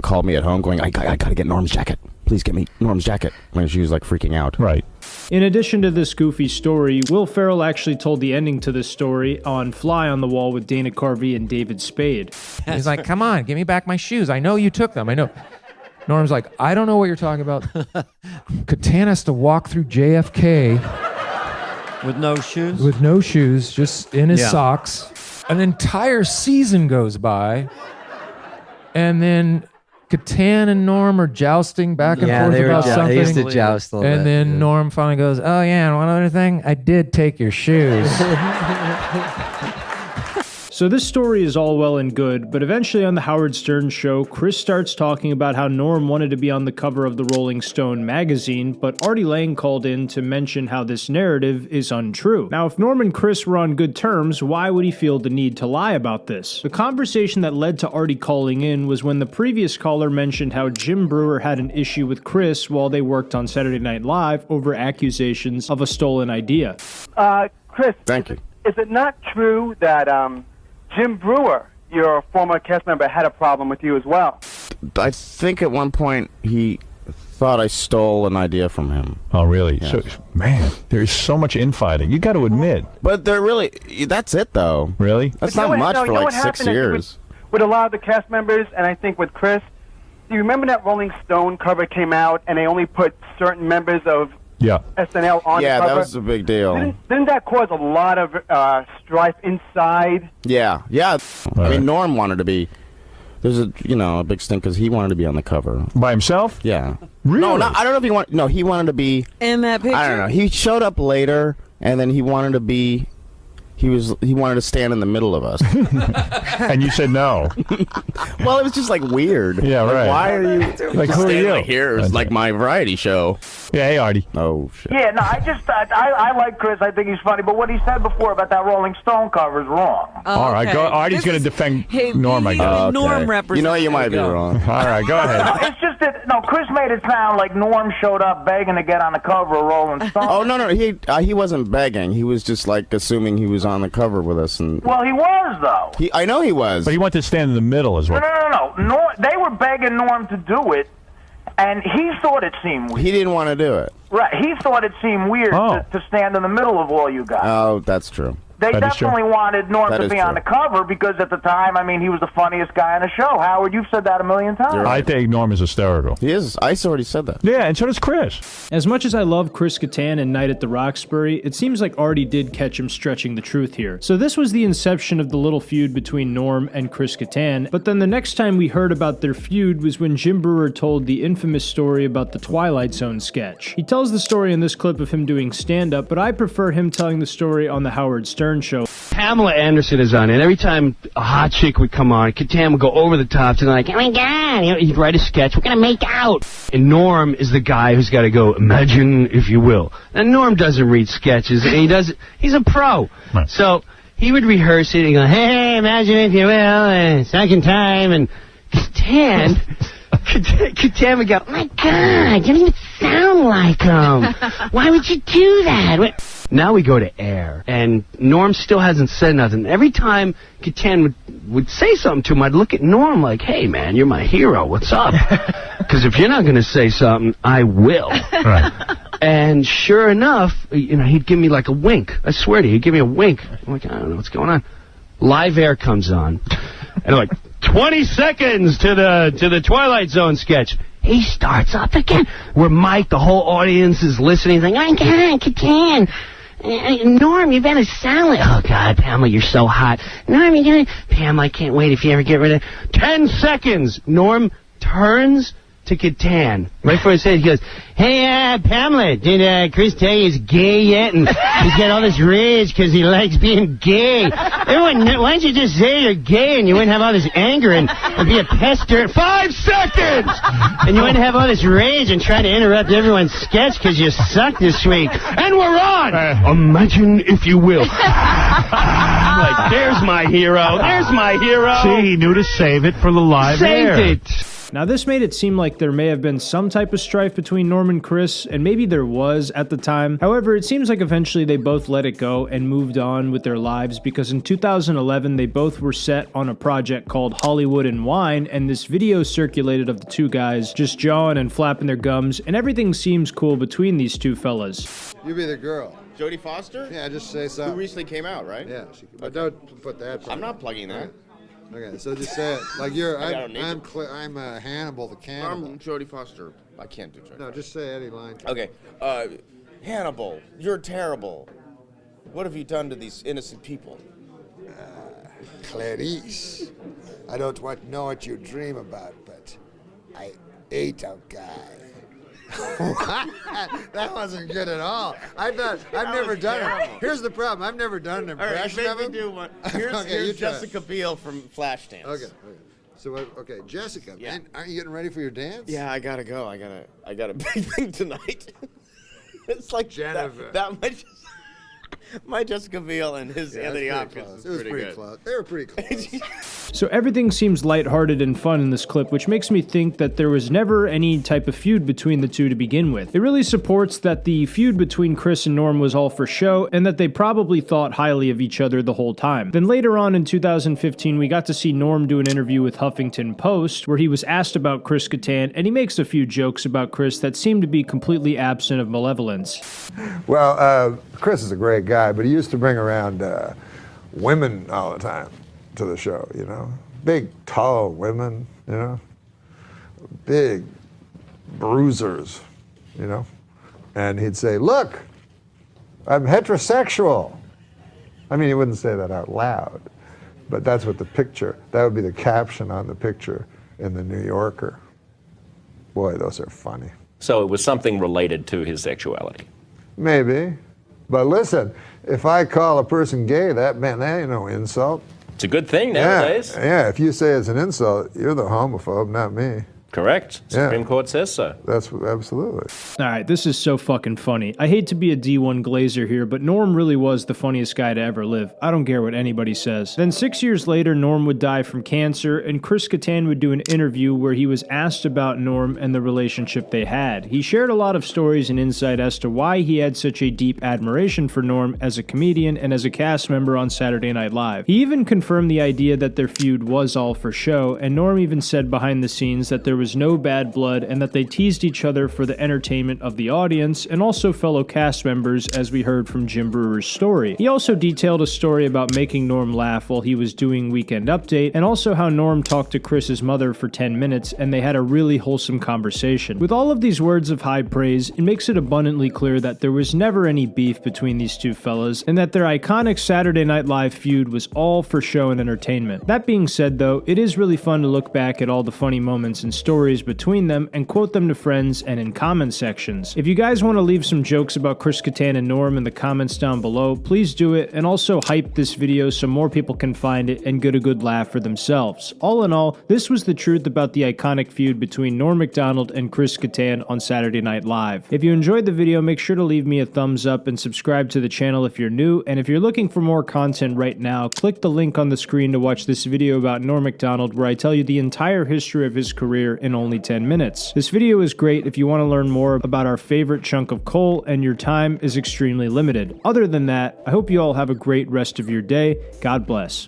called me at home going, I got to get Norm's jacket. Please get me Norm's jacket. When she was like freaking out. Right. In addition to this goofy story, Will Ferrell actually told the ending to this story on Fly on the Wall with Dana Carvey and David Spade. He's like, come on, give me back my shoes. I know you took them. I know. Norm's like, I don't know what you're talking about. Kattan has to walk through JFK. With no shoes? With no shoes, just in his socks. An entire season goes by. And then Kattan and Norm are jousting back and forth about something. They used to joust a little bit. And then Norm finally goes, oh yeah, and one other thing, I did take your shoes. So this story is all well and good, but eventually on the Howard Stern show, Chris starts talking about how Norm wanted to be on the cover of the Rolling Stone magazine, but Artie Lang called in to mention how this narrative is untrue. Now, if Norm and Chris were on good terms, why would he feel the need to lie about this? The conversation that led to Artie calling in was when the previous caller mentioned how Jim Breuer had an issue with Chris while they worked on Saturday Night Live over accusations of a stolen idea. Chris, Thank you. Is it not true that Jim Breuer, your former cast member, had a problem with you as well? I think at one point he thought I stole an idea from him. Oh, really? Yeah. So, man, there's so much infighting. You got to admit. But they're really, that's it though. Really? That's not much for like 6 years. With a lot of the cast members, and I think with Chris, do you remember that Rolling Stone cover came out and they only put certain members of SNL on the cover? Yeah, that was a big deal. Didn't that cause a lot of strife inside? Yeah. I mean, Norm wanted to be. There's a big stink because he wanted to be on the cover by himself. Yeah. Really? No, I don't know if he wanted. No, he wanted to be in that picture. I don't know. He showed up later, and then he wanted to be. He wanted to stand in the middle of us. And you said no. Well, it was just like weird. Yeah, like, right. Why are you like, who are you? Like here? It's like my variety show. Yeah, hey, Artie. Oh, shit. Yeah, no, I like Chris. I think he's funny. But what he said before about that Rolling Stone cover is wrong. All right, go. Artie's going to defend Norm, I guess. Norm representative. You know, you might be wrong. All right, go ahead. No, it's just that Chris made it sound like Norm showed up begging to get on the cover of Rolling Stone. Oh no, he wasn't begging. He was just like assuming he was on the cover with us. And well, he was though. I know he was. But he wanted to stand in the middle as well. No. They were begging Norm to do it, and he thought it seemed weird. He didn't want to do it. Right. He thought it seemed weird to stand in the middle of all you guys. Oh, that's true. They definitely wanted Norm to be on the cover because at the time, I mean, he was the funniest guy on the show. Howard, you've said that a million times. I think Norm is hysterical. He is. I already said that. Yeah, and so does Chris. As much as I love Chris Kattan and Night at the Roxbury, it seems like Artie did catch him stretching the truth here. So this was the inception of the little feud between Norm and Chris Kattan, but then the next time we heard about their feud was when Jim Breuer told the infamous story about the Twilight Zone sketch. He tells the story in this clip of him doing stand-up, but I prefer him telling the story on the Howard Stern show. Pamela Anderson is on it. Every time a hot chick would come on, Kattan would go over the top to like, oh my God, he'd write a sketch, we're going to make out. And Norm is the guy who's got to go, imagine if you will. And Norm doesn't read sketches, and he's a pro. Right. So he would rehearse it and go, hey, imagine if you will, and second time, and Kattan would go, oh my God, you don't even sound like him. Why would you do that? Now we go to air, and Norm still hasn't said nothing. Every time Kattan would say something to him, I'd look at Norm like, hey, man, you're my hero. What's up? Because if you're not going to say something, I will. Right. And sure enough, he'd give me like a wink. I swear to you, he'd give me a wink. I'm like, I don't know what's going on. Live air comes on, and I'm like, 20 seconds to the Twilight Zone sketch. He starts up again. Where Mike, the whole audience is listening. He's like, oh, God, Kattan. Norm, you better sound like... Oh, God, Pamela, you're so hot. Norm, you're gonna... Pamela, I can't wait if you ever get rid of... 10 seconds! Norm turns to Kattan. Right for his head, he goes, hey, Pamela, did Chris tell you he's gay yet? And he's got all this rage because he likes being gay. Everyone, why don't you just say you're gay and you wouldn't have all this anger and be a pester? 5 seconds! And you wouldn't have all this rage and try to interrupt everyone's sketch because you suck this week. And we're on! Imagine if you will. I'm like, there's my hero. There's my hero. See, he knew to save it for the live air. Saved it. Now this made it seem like there may have been some type of strife between Norm and Chris, and maybe there was at the time. However, it seems like eventually they both let it go and moved on with their lives, because in 2011 they both were set on a project called Hollywood and Wine, and this video circulated of the two guys just jawing and flapping their gums, and everything seems cool between these two fellas. You be the girl. Jodie Foster? Yeah, just say something. Who recently came out, right? Yeah, but don't put that. I'm not plugging that. Okay, so just say it like you're. I'm I'm Hannibal the cannibal. I'm Jodie Foster. I can't do Jodie. No, just say Eddie Line. Okay, Hannibal, you're terrible. What have you done to these innocent people? Clarice, I don't know what you dream about, but I ate a guy. That wasn't good at all. I've never done it. Here's the problem. I've never done an impression of him. do one. Okay, Here's you try it. Jessica Biel from Flashdance. Okay. So, okay, Jessica, man, aren't you getting ready for your dance? Yeah, I gotta go. I got a big thing tonight. It's like Jennifer. That my Jessica Biel and his Anthony Hopkins. It was pretty close. They were pretty close. So everything seems lighthearted and fun in this clip, which makes me think that there was never any type of feud between the two to begin with. It really supports that the feud between Chris and Norm was all for show, and that they probably thought highly of each other the whole time. Then later on in 2015, we got to see Norm do an interview with Huffington Post, where he was asked about Chris Kattan, and he makes a few jokes about Chris that seem to be completely absent of malevolence. Well, Chris is a great guy, but he used to bring around women all the time to the show, you know? Big, tall women, you know? Big bruisers, you know? And he'd say, look, I'm heterosexual. I mean, he wouldn't say that out loud, but that's what that would be the caption on the picture in the New Yorker. Boy, those are funny. So it was something related to his sexuality. Maybe. But listen, if I call a person gay, that ain't no insult. It's a good thing nowadays. Yeah, if you say it's an insult, you're the homophobe, not me. Correct. Supreme Court says so. That's absolutely. All right, this is so fucking funny. I hate to be a D1 Glazer here, but Norm really was the funniest guy to ever live. I don't care what anybody says. Then 6 years later, Norm would die from cancer, and Chris Kattan would do an interview where he was asked about Norm and the relationship they had. He shared a lot of stories and insight as to why he had such a deep admiration for Norm as a comedian and as a cast member on Saturday Night Live. He even confirmed the idea that their feud was all for show, and Norm even said behind the scenes that there was no bad blood and that they teased each other for the entertainment of the audience and also fellow cast members, as we heard from Jim Breuer's story. He also detailed a story about making Norm laugh while he was doing Weekend Update, and also how Norm talked to Chris's mother for 10 minutes and they had a really wholesome conversation. With all of these words of high praise, it makes it abundantly clear that there was never any beef between these two fellas and that their iconic Saturday Night Live feud was all for show and entertainment. That being said though, it is really fun to look back at all the funny moments and stories between them and quote them to friends and in comment sections. If you guys want to leave some jokes about Chris Kattan and Norm in the comments down below, please do it, and also hype this video so more people can find it and get a good laugh for themselves. All in all, this was the truth about the iconic feud between Norm Macdonald and Chris Kattan on Saturday Night Live. If you enjoyed the video, make sure to leave me a thumbs up and subscribe to the channel if you're new, and if you're looking for more content right now, click the link on the screen to watch this video about Norm Macdonald where I tell you the entire history of his career in only 10 minutes. This video is great if you want to learn more about our favorite chunk of coal and your time is extremely limited. Other than that, I hope you all have a great rest of your day. God bless.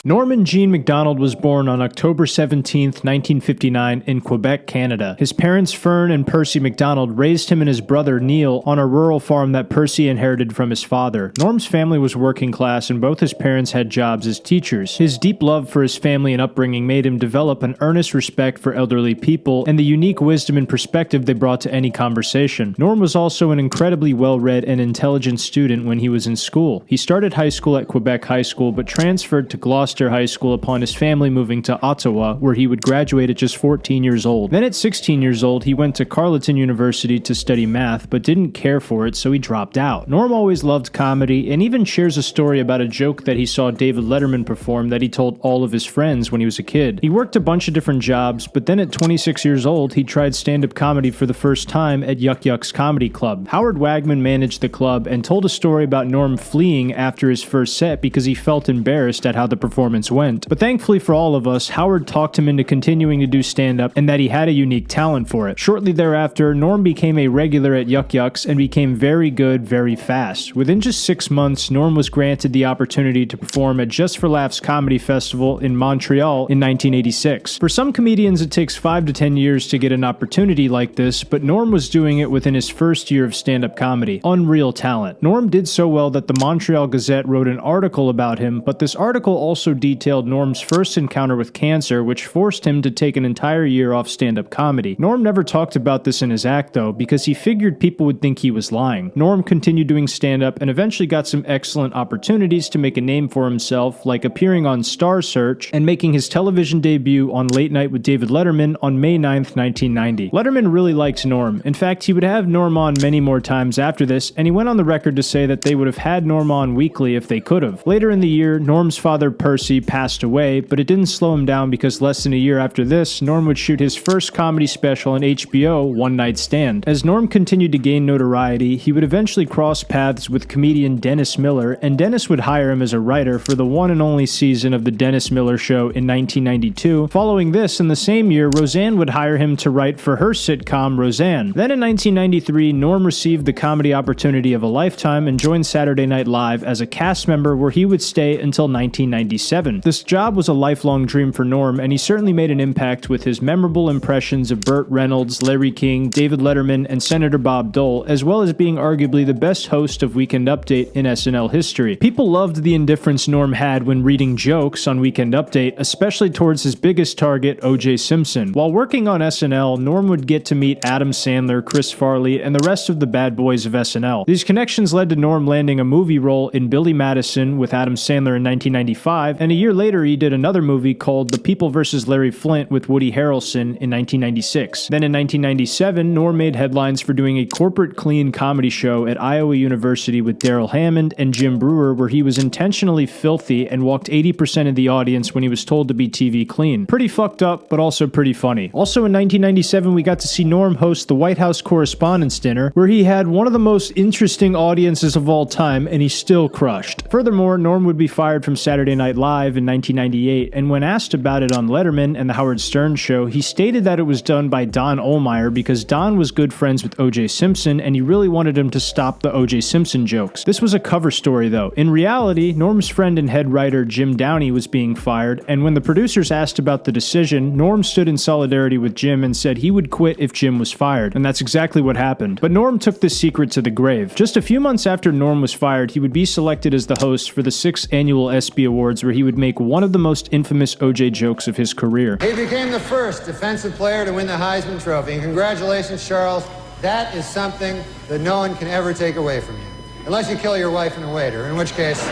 Norman Jean Macdonald was born on October 17, 1959 in Quebec, Canada. His parents Fern and Percy Macdonald raised him and his brother Neil on a rural farm that Percy inherited from his father. Norm's family was working class and both his parents had jobs as teachers. His deep love for his family and upbringing made him develop an earnest respect for elderly people and the unique wisdom and perspective they brought to any conversation. Norm was also an incredibly well-read and intelligent student when he was in school. He started high school at Quebec High School but transferred to Gloucester High School upon his family moving to Ottawa, where he would graduate at just 14 years old. Then at 16 years old, he went to Carleton University to study math, but didn't care for it, so he dropped out. Norm always loved comedy, and even shares a story about a joke that he saw David Letterman perform that he told all of his friends when he was a kid. He worked a bunch of different jobs, but then at 26 years old, he tried stand-up comedy for the first time at Yuck Yuck's Comedy Club. Howard Wagman managed the club and told a story about Norm fleeing after his first set because he felt embarrassed at how the performance went. But thankfully for all of us, Howard talked him into continuing to do stand-up and that he had a unique talent for it. Shortly thereafter, Norm became a regular at Yuck Yuck's and became very good very fast. Within just 6 months, Norm was granted the opportunity to perform at Just for Laughs Comedy Festival in Montreal in 1986. For some comedians, it takes 5 to 10 years to get an opportunity like this, but Norm was doing it within his first year of stand-up comedy. Unreal talent. Norm did so well that the Montreal Gazette wrote an article about him, but this article also also detailed Norm's first encounter with cancer, which forced him to take an entire year off stand-up comedy. Norm never talked about this in his act, though, because he figured people would think he was lying. Norm continued doing stand-up and eventually got some excellent opportunities to make a name for himself, like appearing on Star Search and making his television debut on Late Night with David Letterman on May 9th, 1990. Letterman really liked Norm. In fact, he would have Norm on many more times after this, and he went on the record to say that they would have had Norm on weekly if they could have. Later in the year, Norm's father, Percy, passed away, but it didn't slow him down because less than a year after this, Norm would shoot his first comedy special on HBO, One Night Stand. As Norm continued to gain notoriety, he would eventually cross paths with comedian Dennis Miller, and Dennis would hire him as a writer for the one and only season of The Dennis Miller Show in 1992. Following this, in the same year, Roseanne would hire him to write for her sitcom, Roseanne. Then in 1993, Norm received the comedy opportunity of a lifetime and joined Saturday Night Live as a cast member where he would stay until 1997. This job was a lifelong dream for Norm, and he certainly made an impact with his memorable impressions of Burt Reynolds, Larry King, David Letterman, and Senator Bob Dole, as well as being arguably the best host of Weekend Update in SNL history. People loved the indifference Norm had when reading jokes on Weekend Update, especially towards his biggest target, O.J. Simpson. While working on SNL, Norm would get to meet Adam Sandler, Chris Farley, and the rest of the bad boys of SNL. These connections led to Norm landing a movie role in Billy Madison with Adam Sandler in 1995, and a year later he did another movie called The People vs. Larry Flynt with Woody Harrelson in 1996. Then in 1997, Norm made headlines for doing a corporate clean comedy show at Iowa University with Darrell Hammond and Jim Brewer, where he was intentionally filthy and walked 80% of the audience when he was told to be TV clean. Pretty fucked up, but also pretty funny. Also in 1997, we got to see Norm host the White House Correspondents' Dinner, where he had one of the most interesting audiences of all time, and he still crushed. Furthermore, Norm would be fired from Saturday Night Live in 1998, and when asked about it on Letterman and The Howard Stern Show, he stated that it was done by Don Ohlmeyer because Don was good friends with O.J. Simpson, and he really wanted him to stop the O.J. Simpson jokes. This was a cover story, though. In reality, Norm's friend and head writer Jim Downey was being fired, and when the producers asked about the decision, Norm stood in solidarity with Jim and said he would quit if Jim was fired, and that's exactly what happened. But Norm took this secret to the grave. Just a few months after Norm was fired, he would be selected as the host for the 6th annual ESPY Awards, where he would make one of the most infamous O.J. jokes of his career. He became the first defensive player to win the Heisman Trophy. And congratulations, Charles. That is something that no one can ever take away from you. Unless you kill your wife and a waiter, in which case...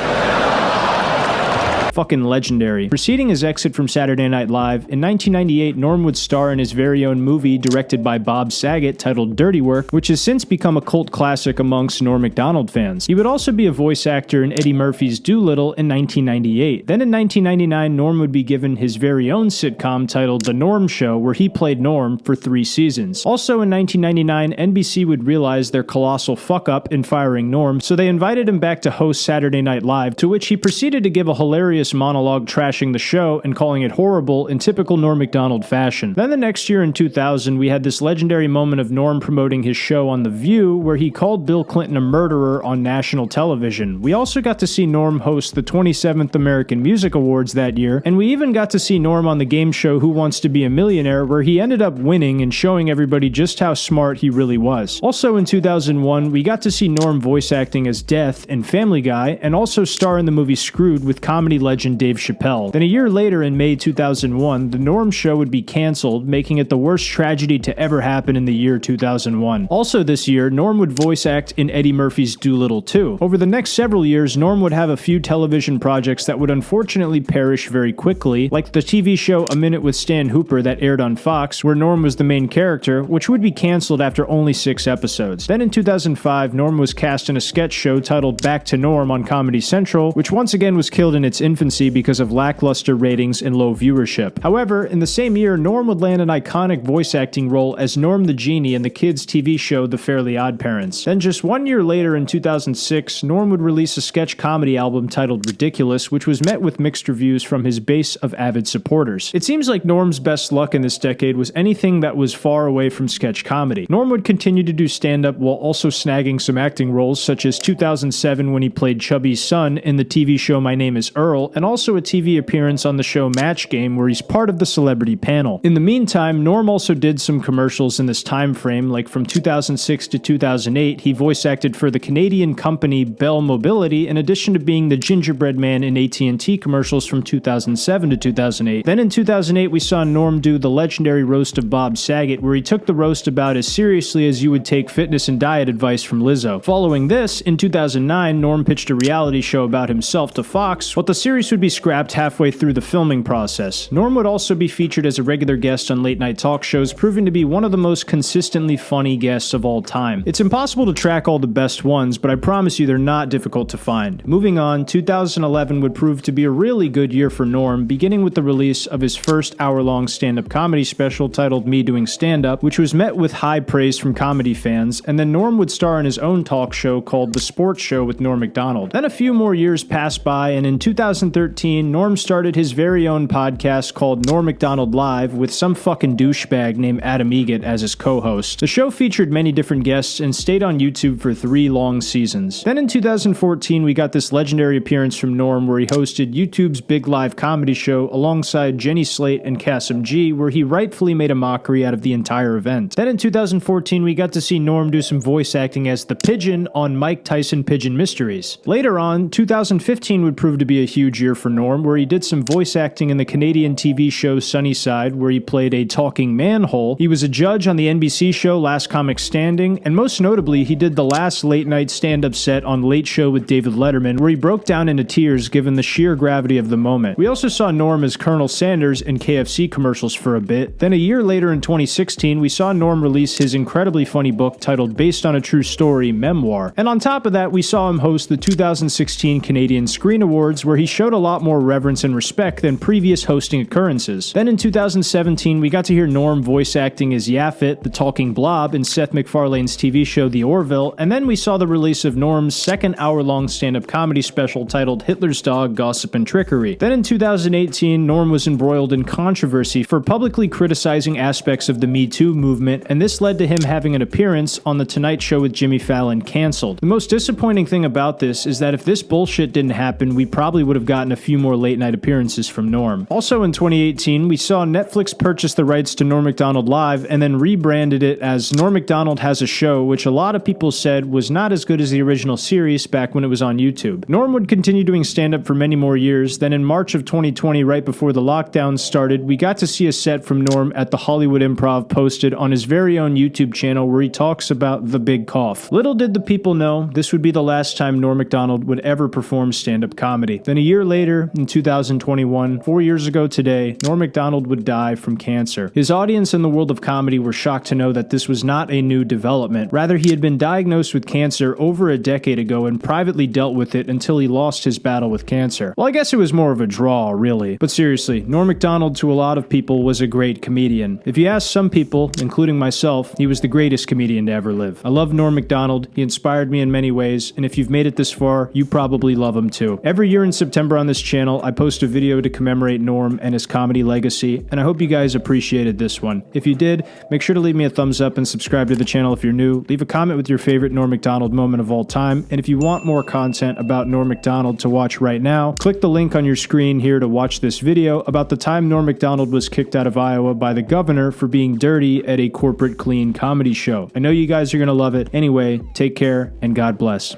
Fucking legendary. Preceding his exit from Saturday Night Live, in 1998, Norm would star in his very own movie directed by Bob Saget titled Dirty Work, which has since become a cult classic amongst Norm Macdonald fans. He would also be a voice actor in Eddie Murphy's Doolittle in 1998. Then in 1999, Norm would be given his very own sitcom titled The Norm Show, where he played Norm for 3 seasons. Also in 1999, NBC would realize their colossal fuck-up in firing Norm, so they invited him back to host Saturday Night Live, to which he proceeded to give a hilarious monologue trashing the show and calling it horrible in typical Norm Macdonald fashion. Then the next year in 2000, we had this legendary moment of Norm promoting his show on The View, where he called Bill Clinton a murderer on national television. We also got to see Norm host the 27th American Music Awards that year, and we even got to see Norm on the game show Who Wants to Be a Millionaire, where he ended up winning and showing everybody just how smart he really was. Also in 2001, we got to see Norm voice acting as Death in Family Guy, and also star in the movie Screwed with comedy legend Dave Chappelle. Then a year later, in May 2001, The Norm Show would be canceled, making it the worst tragedy to ever happen in the year 2001. Also this year, Norm would voice act in Eddie Murphy's Doolittle 2. Over the next several years, Norm would have a few television projects that would unfortunately perish very quickly, like the TV show A Minute with Stan Hooper that aired on Fox, where Norm was the main character, which would be canceled after only 6 episodes. Then in 2005, Norm was cast in a sketch show titled Back to Norm on Comedy Central, which once again was killed in its infancy because of lackluster ratings and low viewership. However, in the same year, Norm would land an iconic voice acting role as Norm the Genie in the kids' TV show The Fairly Odd Parents. Then just 1 year later, in 2006, Norm would release a sketch comedy album titled Ridiculous, which was met with mixed reviews from his base of avid supporters. It seems like Norm's best luck in this decade was anything that was far away from sketch comedy. Norm would continue to do stand-up while also snagging some acting roles, such as 2007 when he played Chubby's son in the TV show My Name is Earl, and also a TV appearance on the show Match Game, where he's part of the celebrity panel. In the meantime, Norm also did some commercials in this time frame, like from 2006 to 2008, he voice acted for the Canadian company Bell Mobility, in addition to being the gingerbread man in AT&T commercials from 2007 to 2008. Then in 2008, we saw Norm do the legendary roast of Bob Saget, where he took the roast about as seriously as you would take fitness and diet advice from Lizzo. Following this, in 2009, Norm pitched a reality show about himself to Fox, but the series would be scrapped halfway through the filming process. Norm would also be featured as a regular guest on late-night talk shows, proving to be one of the most consistently funny guests of all time. It's impossible to track all the best ones, but I promise you they're not difficult to find. Moving on, 2011 would prove to be a really good year for Norm, beginning with the release of his first hour-long stand-up comedy special titled Me Doing Stand-Up, which was met with high praise from comedy fans, and then Norm would star in his own talk show called The Sports Show with Norm Macdonald. Then a few more years passed by, and in 2013, Norm started his very own podcast called Norm Macdonald Live with some fucking douchebag named Adam Egget as his co-host. The show featured many different guests and stayed on YouTube for 3 long seasons. Then in 2014, we got this legendary appearance from Norm where he hosted YouTube's Big Live Comedy Show alongside Jenny Slate and Kasim G, where he rightfully made a mockery out of the entire event. Then in 2014, we got to see Norm do some voice acting as the Pigeon on Mike Tyson Pigeon Mysteries. Later on, 2015 would prove to be a huge year for Norm, where he did some voice acting in the Canadian TV show Sunnyside, where he played a talking manhole. He was a judge on the NBC show Last Comic Standing, and most notably, he did the last late-night stand-up set on Late Show with David Letterman, where he broke down into tears given the sheer gravity of the moment. We also saw Norm as Colonel Sanders in KFC commercials for a bit. Then a year later in 2016, we saw Norm release his incredibly funny book titled Based on a True Story, Memoir. And on top of that, we saw him host the 2016 Canadian Screen Awards, where he showed a lot more reverence and respect than previous hosting occurrences. Then in 2017, we got to hear Norm voice acting as Yaphet, the talking blob, in Seth MacFarlane's TV show The Orville, and then we saw the release of Norm's second hour-long stand-up comedy special titled Hitler's Dog, Gossip and Trickery. Then in 2018, Norm was embroiled in controversy for publicly criticizing aspects of the Me Too movement, and this led to him having an appearance on The Tonight Show with Jimmy Fallon canceled. The most disappointing thing about this is that if this bullshit didn't happen, we probably would have gotten a few more late-night appearances from Norm. Also in 2018, we saw Netflix purchase the rights to Norm Macdonald Live and then rebranded it as Norm Macdonald Has a Show, which a lot of people said was not as good as the original series back when it was on YouTube. Norm would continue doing stand-up for many more years. Then in March of 2020, right before the lockdown started, we got to see a set from Norm at the Hollywood Improv posted on his very own YouTube channel where he talks about the big cough. Little did the people know this would be the last time Norm Macdonald would ever perform stand-up comedy. Then a year later, in 2021, 4 years ago today, Norm Macdonald would die from cancer. His audience in the world of comedy were shocked to know that this was not a new development. Rather, he had been diagnosed with cancer over a decade ago and privately dealt with it until he lost his battle with cancer. Well, I guess it was more of a draw, really. But seriously, Norm Macdonald to a lot of people was a great comedian. If you ask some people, including myself, he was the greatest comedian to ever live. I love Norm Macdonald. He inspired me in many ways, and if you've made it this far, you probably love him too. Every year in September on this channel, I post a video to commemorate Norm and his comedy legacy, and I hope you guys appreciated this one. If you did, make sure to leave me a thumbs up and subscribe to the channel if you're new. Leave a comment with your favorite Norm Macdonald moment of all time, and if you want more content about Norm Macdonald to watch right now, click the link on your screen here to watch this video about the time Norm Macdonald was kicked out of Iowa by the governor for being dirty at a corporate clean comedy show. I know you guys are gonna love it. Anyway, take care and God bless.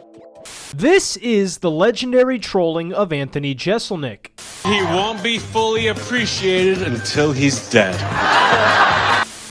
This is the legendary trolling of Anthony Jeselnik. He won't be fully appreciated until he's dead.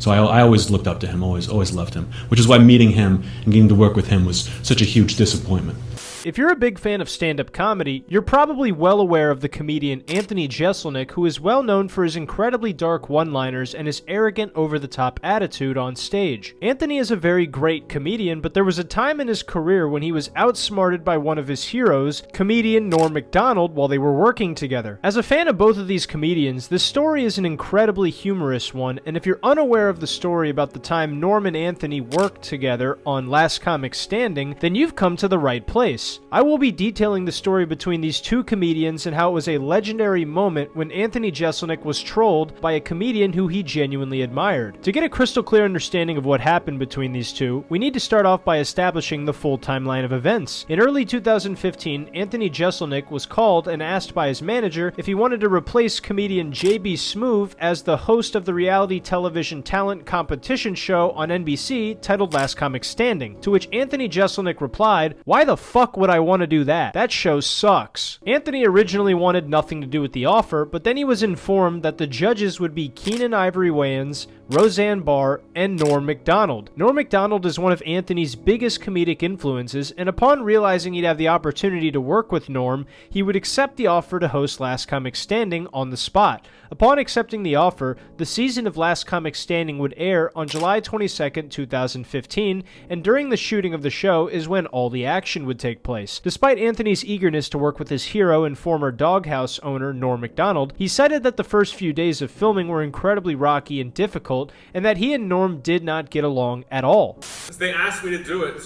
So I always looked up to him, always loved him, which is why meeting him and getting to work with him was such a huge disappointment. If you're a big fan of stand-up comedy, you're probably well aware of the comedian Anthony Jeselnik, who is well known for his incredibly dark one-liners and his arrogant, over-the-top attitude on stage. Anthony is a very great comedian, but there was a time in his career when he was outsmarted by one of his heroes, comedian Norm Macdonald, while they were working together. As a fan of both of these comedians, this story is an incredibly humorous one, and if you're unaware of the story about the time Norm and Anthony worked together on Last Comic Standing, then you've come to the right place. events. I will be detailing the story between these two comedians and how it was a legendary moment when Anthony Jeselnik was trolled by a comedian who he genuinely admired. To get a crystal clear understanding of what happened between these two, we need to start off by establishing the full timeline of events. In early 2015, Anthony Jeselnik was called and asked by his manager if he wanted to replace comedian JB Smoove as the host of the reality television talent competition show on NBC titled Last Comic Standing, to which Anthony Jeselnik replied, "Why the fuck would I want to do that? That show sucks." Anthony originally wanted nothing to do with the offer, but then he was informed that the judges would be Keenan Ivory Wayans, Roseanne Barr, and Norm Macdonald. Norm Macdonald is one of Anthony's biggest comedic influences, and upon realizing he'd have the opportunity to work with Norm, he would accept the offer to host Last Comic Standing on the spot. Upon accepting the offer, the season of Last Comic Standing would air on July 22nd, 2015, and during the shooting of the show is when all the action would take place. Despite Anthony's eagerness to work with his hero and former Doghouse owner, Norm Macdonald, he cited that the first few days of filming were incredibly rocky and difficult, and that he and Norm did not get along at all. They asked me to do it,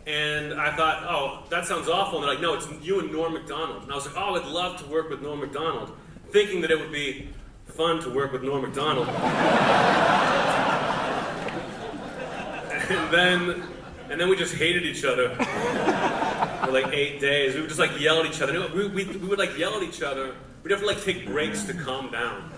and I thought, oh, that sounds awful. And they're like, no, it's you and Norm Macdonald. And I was like, oh, I'd love to work with Norm Macdonald, thinking that it would be fun to work with Norm Macdonald. And then we just hated each other for like 8 days. We would just like yell at each other. We would like yell at each other. We'd have to like take breaks to calm down.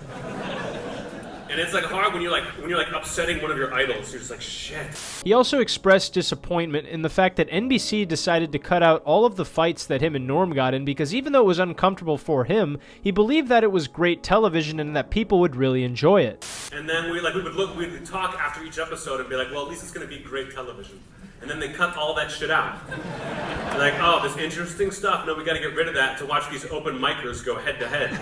And it's like hard when you're like upsetting one of your idols. You're just like, shit. He also expressed disappointment in the fact that NBC decided to cut out all of the fights that him and Norm got in, because even though it was uncomfortable for him, he believed that it was great television and that people would really enjoy it. And then we'd talk after each episode and be like, well, at least it's gonna be great television. And then they cut all that shit out. They're like, oh, this interesting stuff. No, we gotta get rid of that to watch these open micers go head to head.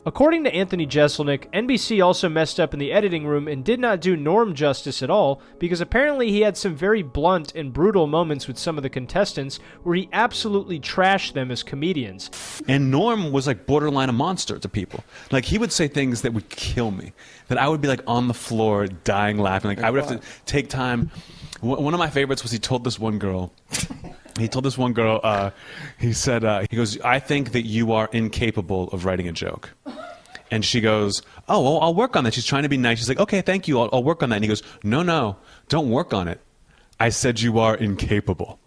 According to Anthony Jeselnik, NBC also messed up in the editing room and did not do Norm justice at all, because apparently he had some very blunt and brutal moments with some of the contestants where he absolutely trashed them as comedians. And Norm was like borderline a monster to people. Like, he would say things that would kill me, that I would be like on the floor dying laughing. Like, I would have to take time. One of my favorites was he told this one girl, he said, he goes, "I think that you are incapable of writing a joke." And she goes, "Oh, well, I'll work on that." She's trying to be nice. She's like, "Okay, thank you. I'll work on that." And he goes, No, don't work on it. I said you are incapable."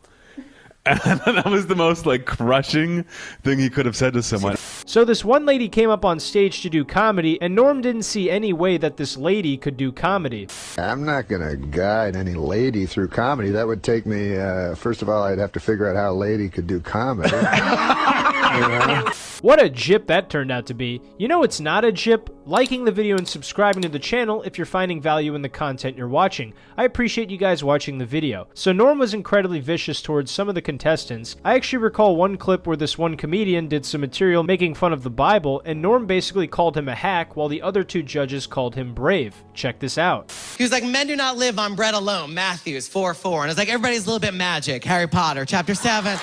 And that was the most like crushing thing he could have said to someone. So this one lady came up on stage to do comedy, and Norm didn't see any way that this lady could do comedy. I'm not going to guide any lady through comedy. That would take me, first of all, I'd have to figure out how a lady could do comedy. You know? What a jip that turned out to be. You know it's not a jip? Liking the video and subscribing to the channel if you're finding value in the content you're watching. I appreciate you guys watching the video. So Norm was incredibly vicious towards some of the contestants. I actually recall one clip where this one comedian did some material making fun of the Bible, and Norm basically called him a hack while the other two judges called him brave. Check this out. He was like, "Men do not live on bread alone," Matthew 4:4. And it's like, everybody's a little bit magic. Harry Potter, chapter 7.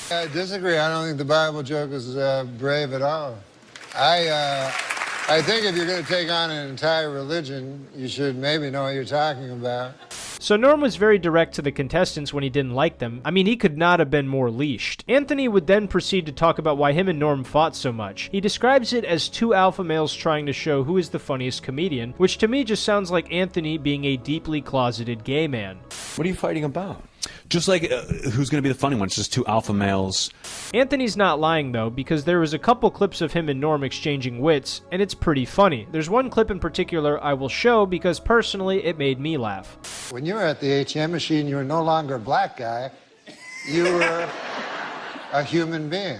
I disagree. I don't think the Bible joke is brave at all. I think if you're going to take on an entire religion, you should maybe know what you're talking about. So Norm was very direct to the contestants when he didn't like them. I mean, he could not have been more leashed. Anthony would then proceed to talk about why him and Norm fought so much. He describes it as two alpha males trying to show who is the funniest comedian, which to me just sounds like Anthony being a deeply closeted gay man. What are you fighting about? Just like, who's going to be the funny one? It's just two alpha males. Anthony's not lying, though, because there was a couple clips of him and Norm exchanging wits, and it's pretty funny. There's one clip in particular I will show because, personally, it made me laugh. When you were at the ATM machine, you were no longer a black guy. You were a human being.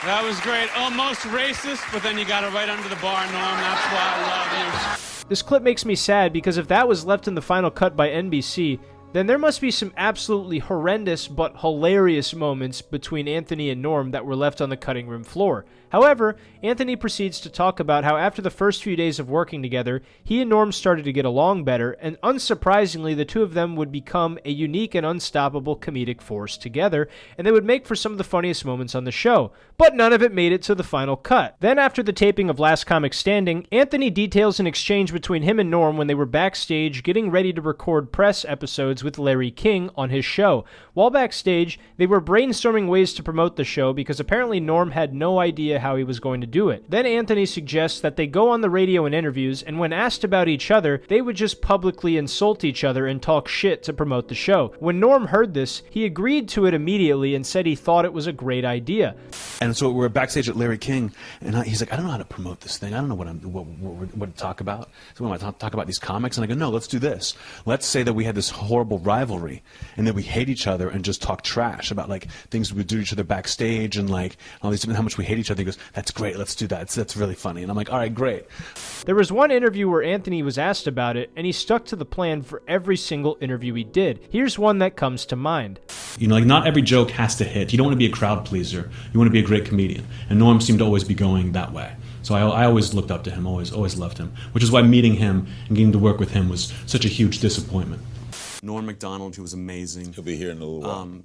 That was great. Almost racist, but then you got it right under the bar, Norm. That's why I love you. This clip makes me sad because if that was left in the final cut by NBC, then there must be some absolutely horrendous but hilarious moments between Anthony and Norm that were left on the cutting room floor. However, Anthony proceeds to talk about how after the first few days of working together, he and Norm started to get along better, and unsurprisingly, the two of them would become a unique and unstoppable comedic force together, and they would make for some of the funniest moments on the show. But none of it made it to the final cut. Then after the taping of Last Comic Standing, Anthony details an exchange between him and Norm when they were backstage getting ready to record press episodes episodes with Larry King on his show. While backstage, they were brainstorming ways to promote the show because apparently Norm had no idea how he was going to do it. Then Anthony suggests that they go on the radio in interviews, and when asked about each other, they would just publicly insult each other and talk shit to promote the show. When Norm heard this, he agreed to it immediately and said he thought it was a great idea. And so we're backstage at Larry King, and he's like, I don't know how to promote this thing. I don't know what to talk about. So when I talk about these comics, and I go, no, let's do this. Let's say that we had this horrible rivalry, and that we hate each other and just talk trash about like things we would do to each other backstage and like all these, how much we hate each other. He goes, that's great. Let's do that. That's really funny. And I'm like, all right, great. There was one interview where Anthony was asked about it, and he stuck to the plan for every single interview he did. Here's one that comes to mind. You know, like not every joke has to hit. You don't want to be a crowd pleaser. You want to be a great comedian. And Norm seemed to always be going that way. So I always looked up to him, always loved him, which is why meeting him and getting to work with him was such a huge disappointment. NORM MACDONALD, who was amazing. He'll be here in a little while.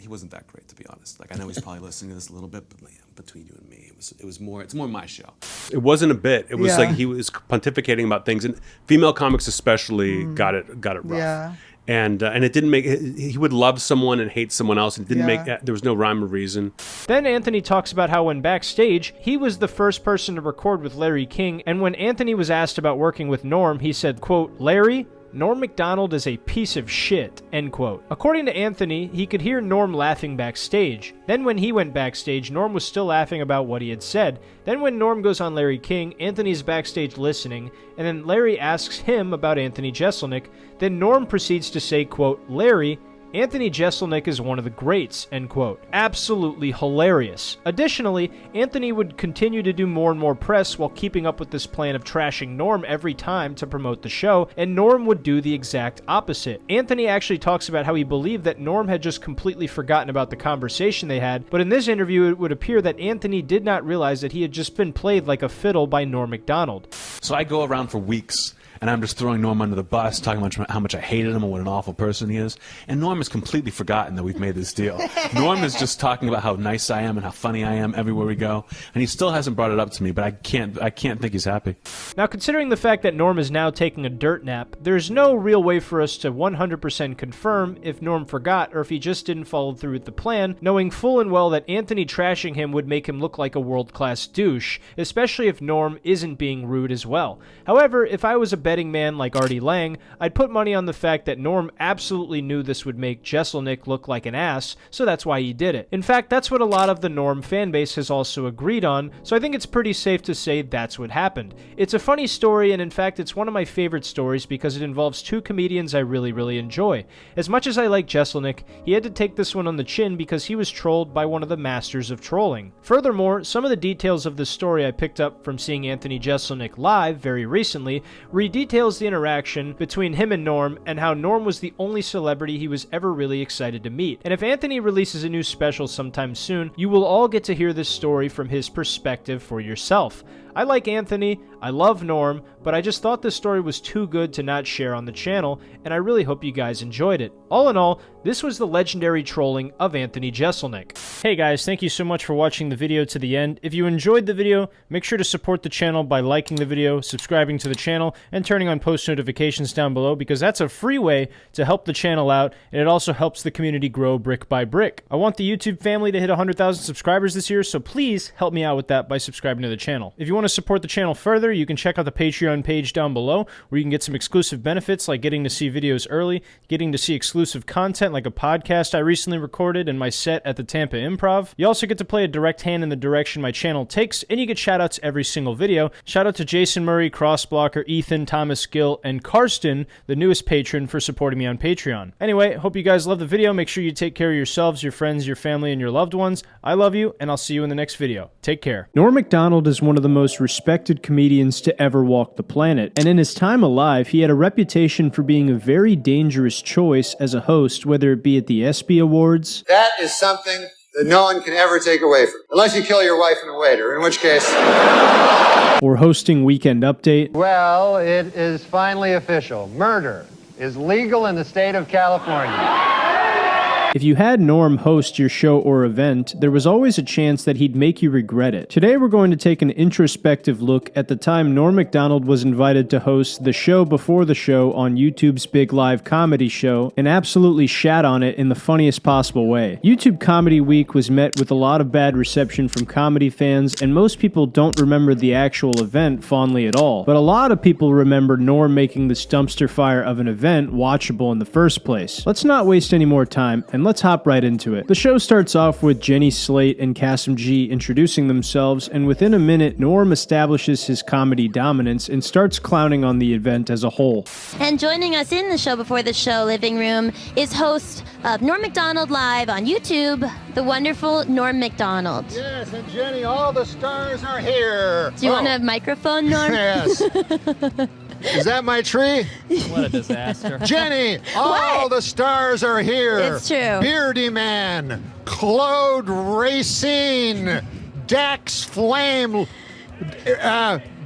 He wasn't that great, to be honest. Like, I know he's probably listening to this a little bit, but between you and me, it's more my show. It wasn't a bit. It was like he was pontificating about things, and female comics especially got it rough. Yeah. And it didn't make. He would love someone and hate someone else. And it didn't make. There was no rhyme or reason. Then Anthony talks about how when backstage, he was the first person to record with Larry King, and when Anthony was asked about working with Norm, he said, quote, Larry, Norm MACDONALD is a piece of shit, end quote. According to Anthony, he could hear Norm laughing backstage. Then when he went backstage, Norm was still laughing about what he had said. Then when Norm goes on Larry King, Anthony's backstage listening, and then Larry asks him about Anthony Jeselnik. Then Norm proceeds to say, quote, Larry, Anthony Jeselnik is one of the greats, end quote. Absolutely hilarious. Additionally, Anthony would continue to do more and more press while keeping up with this plan of trashing Norm every time to promote the show, and Norm would do the exact opposite. Anthony actually talks about how he believed that Norm had just completely forgotten about the conversation they had, but in this interview it would appear that Anthony did not realize that he had just been played like a fiddle by Norm MACDONALD. So I go around for weeks, and I'm just throwing Norm under the bus, talking about how much I hated him and what an awful person he is. And Norm has completely forgotten that we've made this deal. Norm is just talking about how nice I am and how funny I am everywhere we go. And he still hasn't brought it up to me, but I can't think he's happy. Now, considering the fact that Norm is now taking a dirt nap, there's no real way for us to 100% confirm if Norm forgot or if he just didn't follow through with the plan, knowing full and well that Anthony trashing him would make him look like a world-class douche, especially if Norm isn't being rude as well. However, if I was a betting man like Artie Lang, I'd put money on the fact that Norm absolutely knew this would make Jeselnik look like an ass, so that's why he did it. In fact, that's what a lot of the Norm fanbase has also agreed on, so I think it's pretty safe to say that's what happened. It's a funny story, and in fact, it's one of my favorite stories because it involves two comedians I really enjoy. As much as I like Jeselnik, he had to take this one on the chin because he was trolled by one of the masters of trolling. Furthermore, some of the details of the story I picked up from seeing Anthony Jeselnik live very recently, where he details the interaction between him and Norm and how Norm was the only celebrity he was ever really excited to meet. And if Anthony releases a new special sometime soon, you will all get to hear this story from his perspective for yourself. I like Anthony, I love Norm, but I just thought this story was too good to not share on the channel, and I really hope you guys enjoyed it. All in all, this was the legendary trolling of Anthony Jeselnik. Hey guys, thank you so much for watching the video to the end. If you enjoyed the video, make sure to support the channel by liking the video, subscribing to the channel, and turning on post notifications down below, because that's a free way to help the channel out, and it also helps the community grow brick by brick. I want the YouTube family to hit 100,000 subscribers this year, so please help me out with that by subscribing to the channel. If you want to support the channel further, you can check out the Patreon page down below, where you can get some exclusive benefits like getting to see videos early, getting to see exclusive content like a podcast I recently recorded and my set at the Tampa Improv. You also get to play a direct hand in the direction my channel takes, and you get shoutouts every single video. Shout out to Jason Murray, Crossblocker, Ethan, Thomas Gill, and Karsten, the newest patron, for supporting me on Patreon. Anyway, hope you guys love the video. Make sure you take care of yourselves, your friends, your family, and your loved ones. I love you, and I'll see you in the next video. Take care. Norm MACDONALD is one of the most respected comedians to ever walk the planet, and in his time alive, he had a reputation for being a very dangerous choice as a host, whether it be at the ESPY Awards. That is something that no one can ever take away from you. Unless you kill your wife and a waiter, in which case... or hosting Weekend Update. Well, it is finally official. Murder is legal in the state of California. If you had Norm host your show or event, there was always a chance that he'd make you regret it. Today we're going to take an introspective look at the time Norm MacDonald was invited to host the show before the show on YouTube's big live comedy show and absolutely shat on it in the funniest possible way. YouTube Comedy Week was met with a lot of bad reception from comedy fans, and most people don't remember the actual event fondly at all. But a lot of people remember Norm making this dumpster fire of an event watchable in the first place. Let's not waste any more time, and let's hop right into it. The show starts off with Jenny Slate and Kasim G introducing themselves, and within a minute, Norm establishes his comedy dominance and starts clowning on the event as a whole. And joining us in the show before the show living room is host of Norm MacDonald Live on YouTube, the wonderful Norm MacDonald. Yes, and Jenny, all the stars are here. Do you want a microphone, Norm? Yes. Is that my tree? What a disaster. Jenny, all the stars are here. It's true. Beardy Man, Claude Racine, Dax Flame,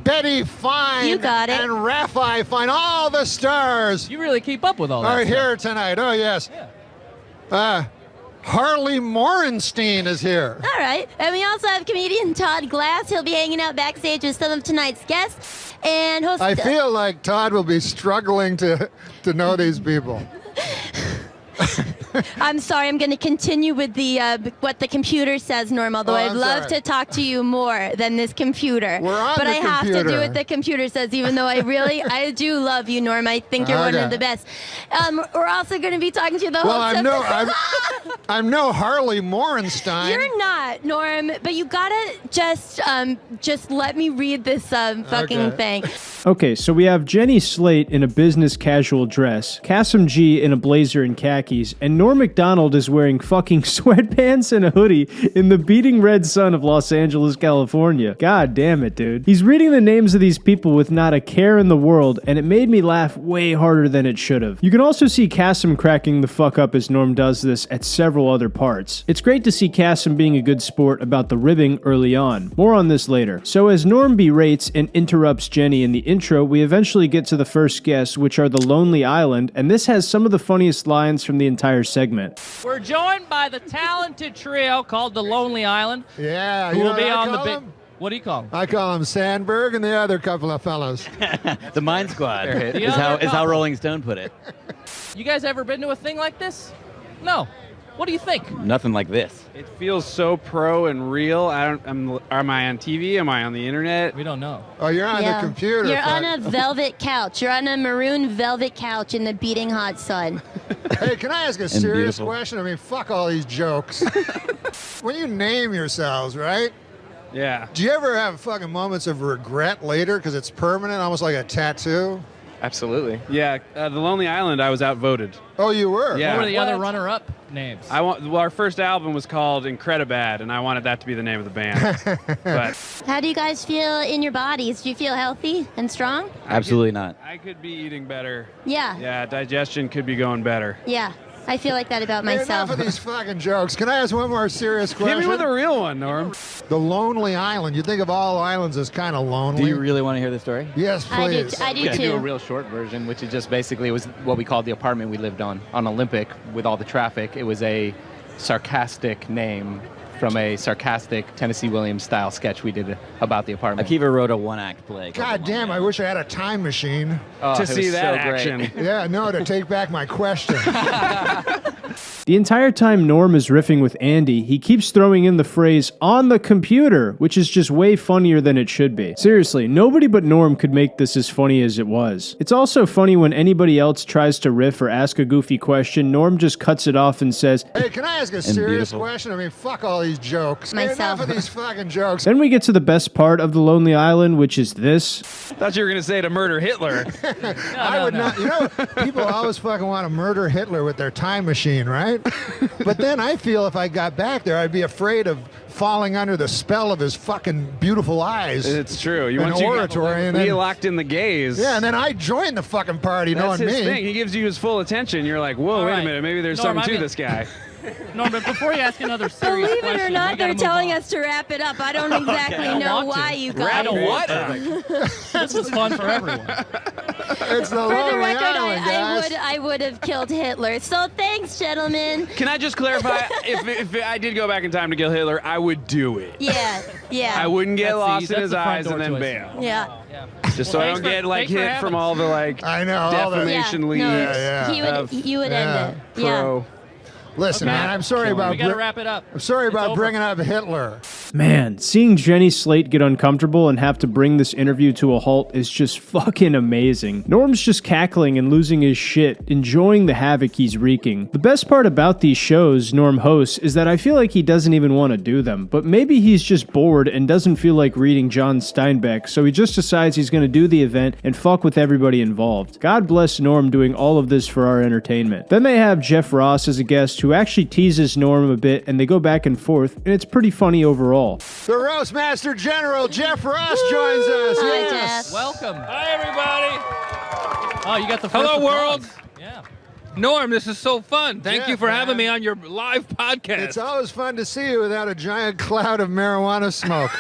Betty Fine, You got it. and Raffi Fine. All the stars You really keep up with all that are stuff. here tonight. Oh, yes. Harley Morenstein is here. All right. And we also have comedian Todd Glass. He'll be hanging out backstage with some of tonight's guests. And host. I feel like Todd will be struggling to know these people. I'm sorry. I'm going to continue with the what the computer says, Norm. Although I'd love to talk to you more than this computer. We're on but the I have to do computer. what the computer says, even though I do love you, Norm. I think you're one of the best. We're also going to be talking to the Well, host I'm no Harley Morenstein. You're not, Norm, but you gotta just let me read this fucking thing. Okay, so we have Jenny Slate in a business casual dress, Kasim G in a blazer and khakis, and Norm MacDonald is wearing fucking sweatpants and a hoodie in the beating red sun of Los Angeles, California. God damn it, dude. He's reading the names of these people with not a care in the world, and it made me laugh way harder than it should have. You can also see Kasim cracking the fuck up as Norm does this at several other parts. It's great to see Kasim being a good sport about the ribbing early on. More on this later. So as Norm berates and interrupts Jenny in the intro, we eventually get to the first guests, which are the Lonely Island, and this has some of the funniest lines from the entire segment. We're joined by the talented trio called the Lonely Island. Yeah, who you know will be what I on the call big. them? What do you call them? I call them Sandberg and the other couple of fellas. The Mind Squad The is other how couple. Rolling Stone put it. You guys ever been to a thing like this? No. What do you think? Nothing like this. It feels so pro and real. Am I on TV? Am I on the internet? We don't know. Oh, you're on the computer. You're on a velvet couch. You're on a maroon velvet couch in the beating hot sun. Hey, can I ask a serious question? I mean, fuck all these jokes. When you name yourselves, right? Yeah. Do you ever have fucking moments of regret later because it's permanent, almost like a tattoo? Absolutely. Yeah. The Lonely Island, I was outvoted. Oh, you were? Yeah. What were the other runner-up names? Our first album was called Incredibad, and I wanted that to be the name of the band. But How do you guys feel in your bodies? Do you feel healthy and strong? Absolutely not. I could be eating better. Yeah. Yeah, digestion could be going better. Yeah. I feel like that about Hey, myself. enough of these fucking jokes. Can I ask one more serious question? Hit me with a real one, Norm. The Lonely Island. You think of all islands as kind of lonely. Do you really want to hear the story? Yes, please. I do We could do a too. real short version, which is just basically, it was what we called the apartment we lived on Olympic with all the traffic. It was a sarcastic name from a sarcastic Tennessee Williams style sketch we did about the apartment. Akiva wrote a one-act play. God damn, I wish I had a time machine. To see that action. Yeah, no, to take back my question. The entire time Norm is riffing with Andy, he keeps throwing in the phrase, "on the computer," which is just way funnier than it should be. Seriously, nobody but Norm could make this as funny as it was. It's also funny when anybody else tries to riff or ask a goofy question, Norm just cuts it off and says, Hey, can I ask a serious question? I mean, fuck all these jokes. Hey, Myself. enough of these fucking jokes. Then we get to the best part of the Lonely Island, which is this. Thought you were going to say to murder Hitler. I would not. You know, people always fucking want to murder Hitler with their time machine, right? But then I feel if I got back there, I'd be afraid of falling under the spell of his fucking beautiful eyes. It's true. And oratory, and then he locked in the gaze. Yeah, and then I joined the fucking party, That's knowing his me. thing. He gives you his full attention. You're like, whoa, All wait right. a minute. Maybe there's Norm, something to I'm this guy. No, but before you ask another serious Believe question, it or we not, gotta they're move telling on. us to wrap it up. I don't exactly I don't know want to. why you Wrap guys. it what? This is fun for everyone. It's the For the Lonely record, Island, guys. I would have killed Hitler. So thanks, gentlemen. Can I just clarify? if I did go back in time to kill Hitler, I would do it. Yeah, yeah. I wouldn't get That's lost the- in his that's the front eyes and door then choice. bail. Yeah. Just so I don't get like thanks for hit having from us. all the like I know, all the- defamation Yeah, leads. no, Yeah, you would Yeah. end it. Yeah. Pro. Listen, Okay. man, I'm sorry about We got to wrap it up. I'm sorry It's about over. bringing up Hitler. Man, seeing Jenny Slate get uncomfortable and have to bring this interview to a halt is just fucking amazing. Norm's just cackling and losing his shit, enjoying the havoc he's wreaking. The best part about these shows Norm hosts is that I feel like he doesn't even want to do them, but maybe he's just bored and doesn't feel like reading John Steinbeck, so he just decides he's going to do the event and fuck with everybody involved. God bless Norm doing all of this for our entertainment. Then they have Jeff Ross as a guest who actually teases Norm a bit, and they go back and forth, and it's pretty funny overall. The Roastmaster General Jeff Ross joins us. Hi, Yes. Jeff. Welcome. Hi everybody. Oh, you got the first Hello applause. world. Yeah. Norm, this is so fun. Thank Yeah, you for having man. me on your live podcast. It's always fun to see you without a giant cloud of marijuana smoke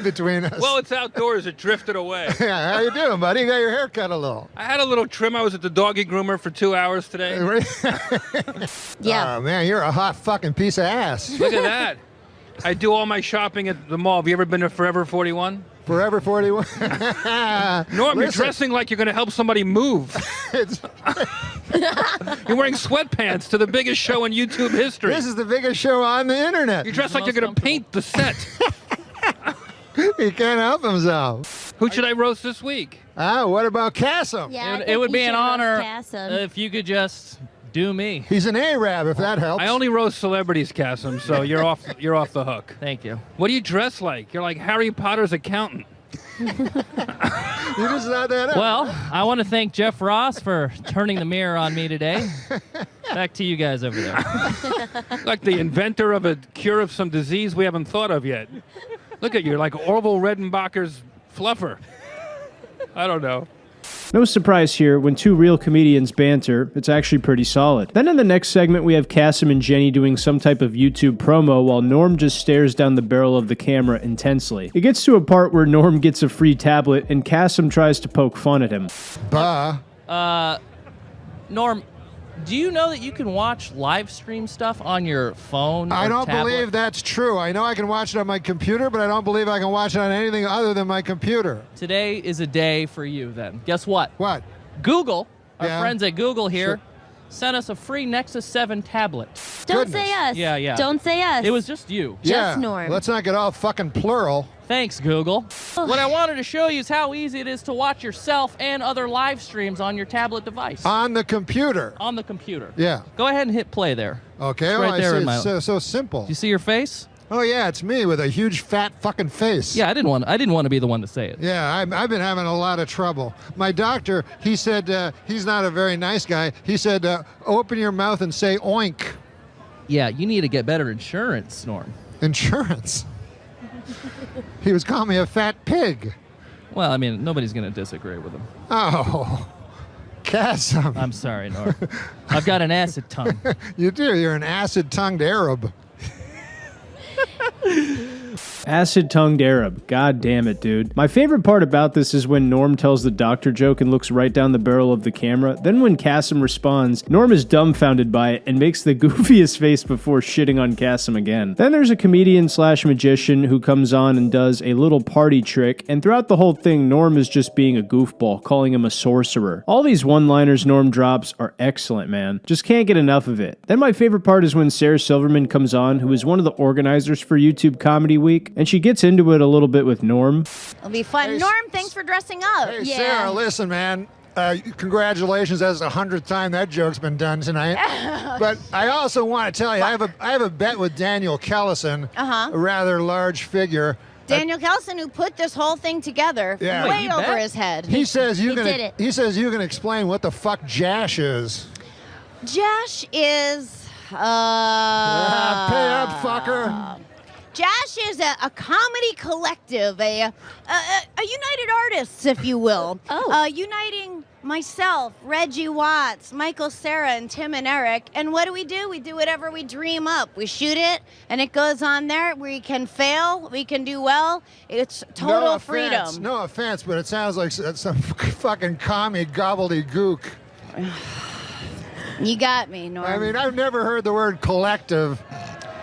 between us. Well, it's outdoors. It drifted away. Yeah, how you doing, buddy? You got your hair cut a little. I had a little trim. I was at the doggy groomer for 2 hours today. Yeah. Oh, man, you're a hot fucking piece of ass. Look at that. I do all my shopping at the mall. Have you ever been to Forever 41? Forever 41. Norm, you're Listen. dressing like you're going to help somebody move. It's- You're wearing sweatpants to the biggest show in YouTube history. This is the biggest show on the internet. You're dressed like you're going to paint the set. He can't help himself. Who should I roast this week? What about Cassim? Yeah, It would be an honor Cassim. if you could just do me. He's an Arab, if that helps. I only roast celebrities, Cassim, so you're off the hook. Thank you. What do you dress like? You're like Harry Potter's accountant. You just not that up. Well, I want to thank Jeff Ross for turning the mirror on me today. Back to you guys over there. Like the inventor of a cure of some disease we haven't thought of yet. Look at you, like Orville Redenbacher's fluffer. I don't know. No surprise here, when two real comedians banter, it's actually pretty solid. Then in the next segment, we have Cassim and Jenny doing some type of YouTube promo while Norm just stares down the barrel of the camera intensely. It gets to a part where Norm gets a free tablet and Cassim tries to poke fun at him. Bah. Norm, do you know that you can watch live stream stuff on your phone I or don't tablet? believe that's true. I know I can watch it on my computer, but I don't believe I can watch it on anything other than my computer. Today is a day for you then. Guess what? What? Google, our Yeah. friends at Google here, Sure. sent us a free Nexus 7 tablet. Don't Goodness. say us. Yeah, yeah. Don't say us. It was just you. Just yeah. Norm. Let's not get all fucking plural. Thanks, Google. What I wanted to show you is how easy it is to watch yourself and other live streams on your tablet device. On the computer. On the computer. Yeah. Go ahead and hit play there. Okay. It's Oh, right I there see. in my- It's so simple. Do you see your face? Oh yeah, it's me with a huge fat fucking face. Yeah, I didn't want to be the one to say it. Yeah, I've been having a lot of trouble. My doctor, he said he's not a very nice guy. He said, open your mouth and say oink. Yeah, you need to get better insurance, Norm. Insurance. He was calling me a fat pig. Well, I mean, nobody's going to disagree with him. Oh, Cassim. I'm sorry, Norm. I've got an acid tongue. You do. You're an acid-tongued Arab. Acid-tongued Arab. God damn it, dude. My favorite part about this is when Norm tells the doctor joke and looks right down the barrel of the camera. Then when Cassim responds, Norm is dumbfounded by it and makes the goofiest face before shitting on Cassim again. Then there's a comedian/magician who comes on and does a little party trick, and throughout the whole thing, Norm is just being a goofball, calling him a sorcerer. All these one-liners Norm drops are excellent, man. Just can't get enough of it. Then my favorite part is when Sarah Silverman comes on, who is one of the organizers for YouTube Comedy Week, and she gets into it a little bit with Norm. It'll be fun. Hey, Norm, thanks for dressing up. Hey, Sarah, listen, man. Congratulations. That's the 100th time that joke's been done tonight. But I also want to tell you, I have a bet with Daniel Kellison, a rather large figure. Daniel Kelson, who put this whole thing together, Yeah. way over his head. He says you did it. He says you can explain what the fuck Jash is. Jash is. Pay up, fucker. Jash is a comedy collective, a United Artists, if you will. Uniting myself, Reggie Watts, Michael Cera, and Tim and Eric. And what do? We do whatever we dream up. We shoot it, and it goes on there. We can fail, we can do well. It's total freedom. No offense, but it sounds like some fucking commie gobbledygook. You got me, Norm. I mean, I've never heard the word collective.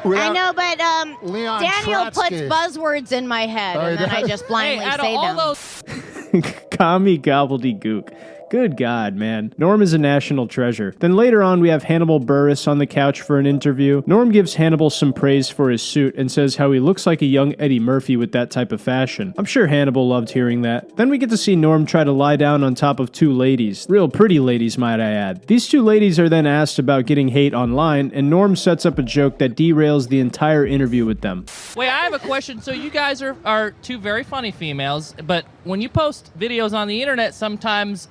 I know, but Leon Daniel Trotsky. puts buzzwords in my head, and then I just blindly say them. Commie gobbledygook. Good God, man. Norm is a national treasure. Then later on, we have Hannibal Buress on the couch for an interview. Norm gives Hannibal some praise for his suit and says how he looks like a young Eddie Murphy with that type of fashion. I'm sure Hannibal loved hearing that. Then we get to see Norm try to lie down on top of two ladies. Real pretty ladies, might I add. These two ladies are then asked about getting hate online, and Norm sets up a joke that derails the entire interview with them. Wait, I have a question. So you guys are two very funny females, but when you post videos on the internet, sometimes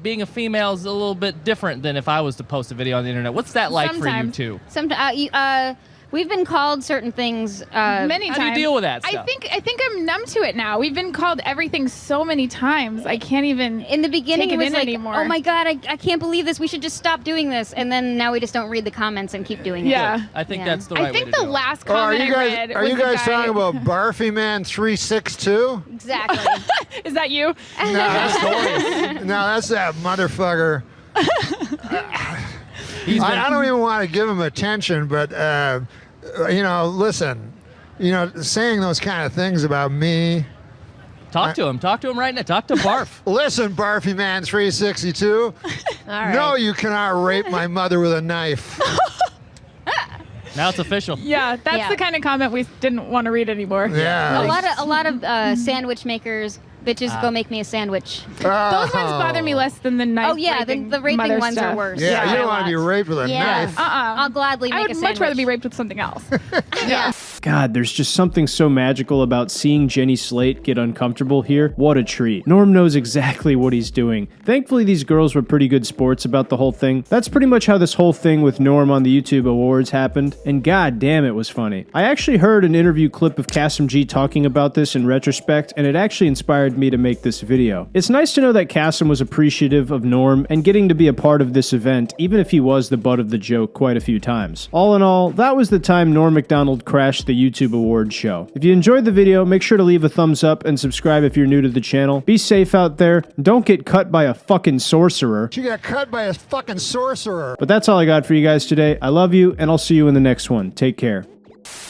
being a female is a little bit different than if I was to post a video on the internet. What's that like for you two? Sometimes we've been called certain things How many times. do you deal with that stuff? I think I'm numb to it now. We've been called everything so many times. I can't even in the beginning take it was in like, anymore. oh my god, I can't believe this. We should just stop doing this. And then now we just don't read the comments and keep doing it. Yeah. I think that's the right way to do it. last Oh, are comment you I guys, read are was you the guys guy- talking about Barfy Man 362? Exactly. Is that you? No, that's that motherfucker. I don't even want to give him attention, but listen, saying those kind of things about me. Talk to him right now. Talk to Barf. Listen, Barfy Man 362. right. No, you cannot rape my mother with a knife. Now it's official. Yeah, that's the kind of comment we didn't want to read anymore. Yeah. A lot of sandwich makers. Bitches, go make me a sandwich. Oh. Those ones bother me less than the knife. Oh yeah, the raping mother ones stuff. are worse. Yeah, you don't want to be raped with a knife. I'll gladly make a sandwich. I would much rather be raped with something else. Yeah. God, there's just something so magical about seeing Jenny Slate get uncomfortable here. What a treat. Norm knows exactly what he's doing. Thankfully, these girls were pretty good sports about the whole thing. That's pretty much how this whole thing with Norm on the YouTube Awards happened, and god damn, it was funny. I actually heard an interview clip of Kasim G talking about this in retrospect, and it actually inspired me to make this video. It's nice to know that Kasim was appreciative of Norm and getting to be a part of this event, even if he was the butt of the joke quite a few times. All in all, that was the time Norm MacDonald crashed the YouTube Awards show. If you enjoyed the video, make sure to leave a thumbs up and subscribe if you're new to the channel. Be safe out there. Don't get cut by a fucking sorcerer. She got cut by a fucking sorcerer. But that's all I got for you guys today. I love you, and I'll see you in the next one. Take care.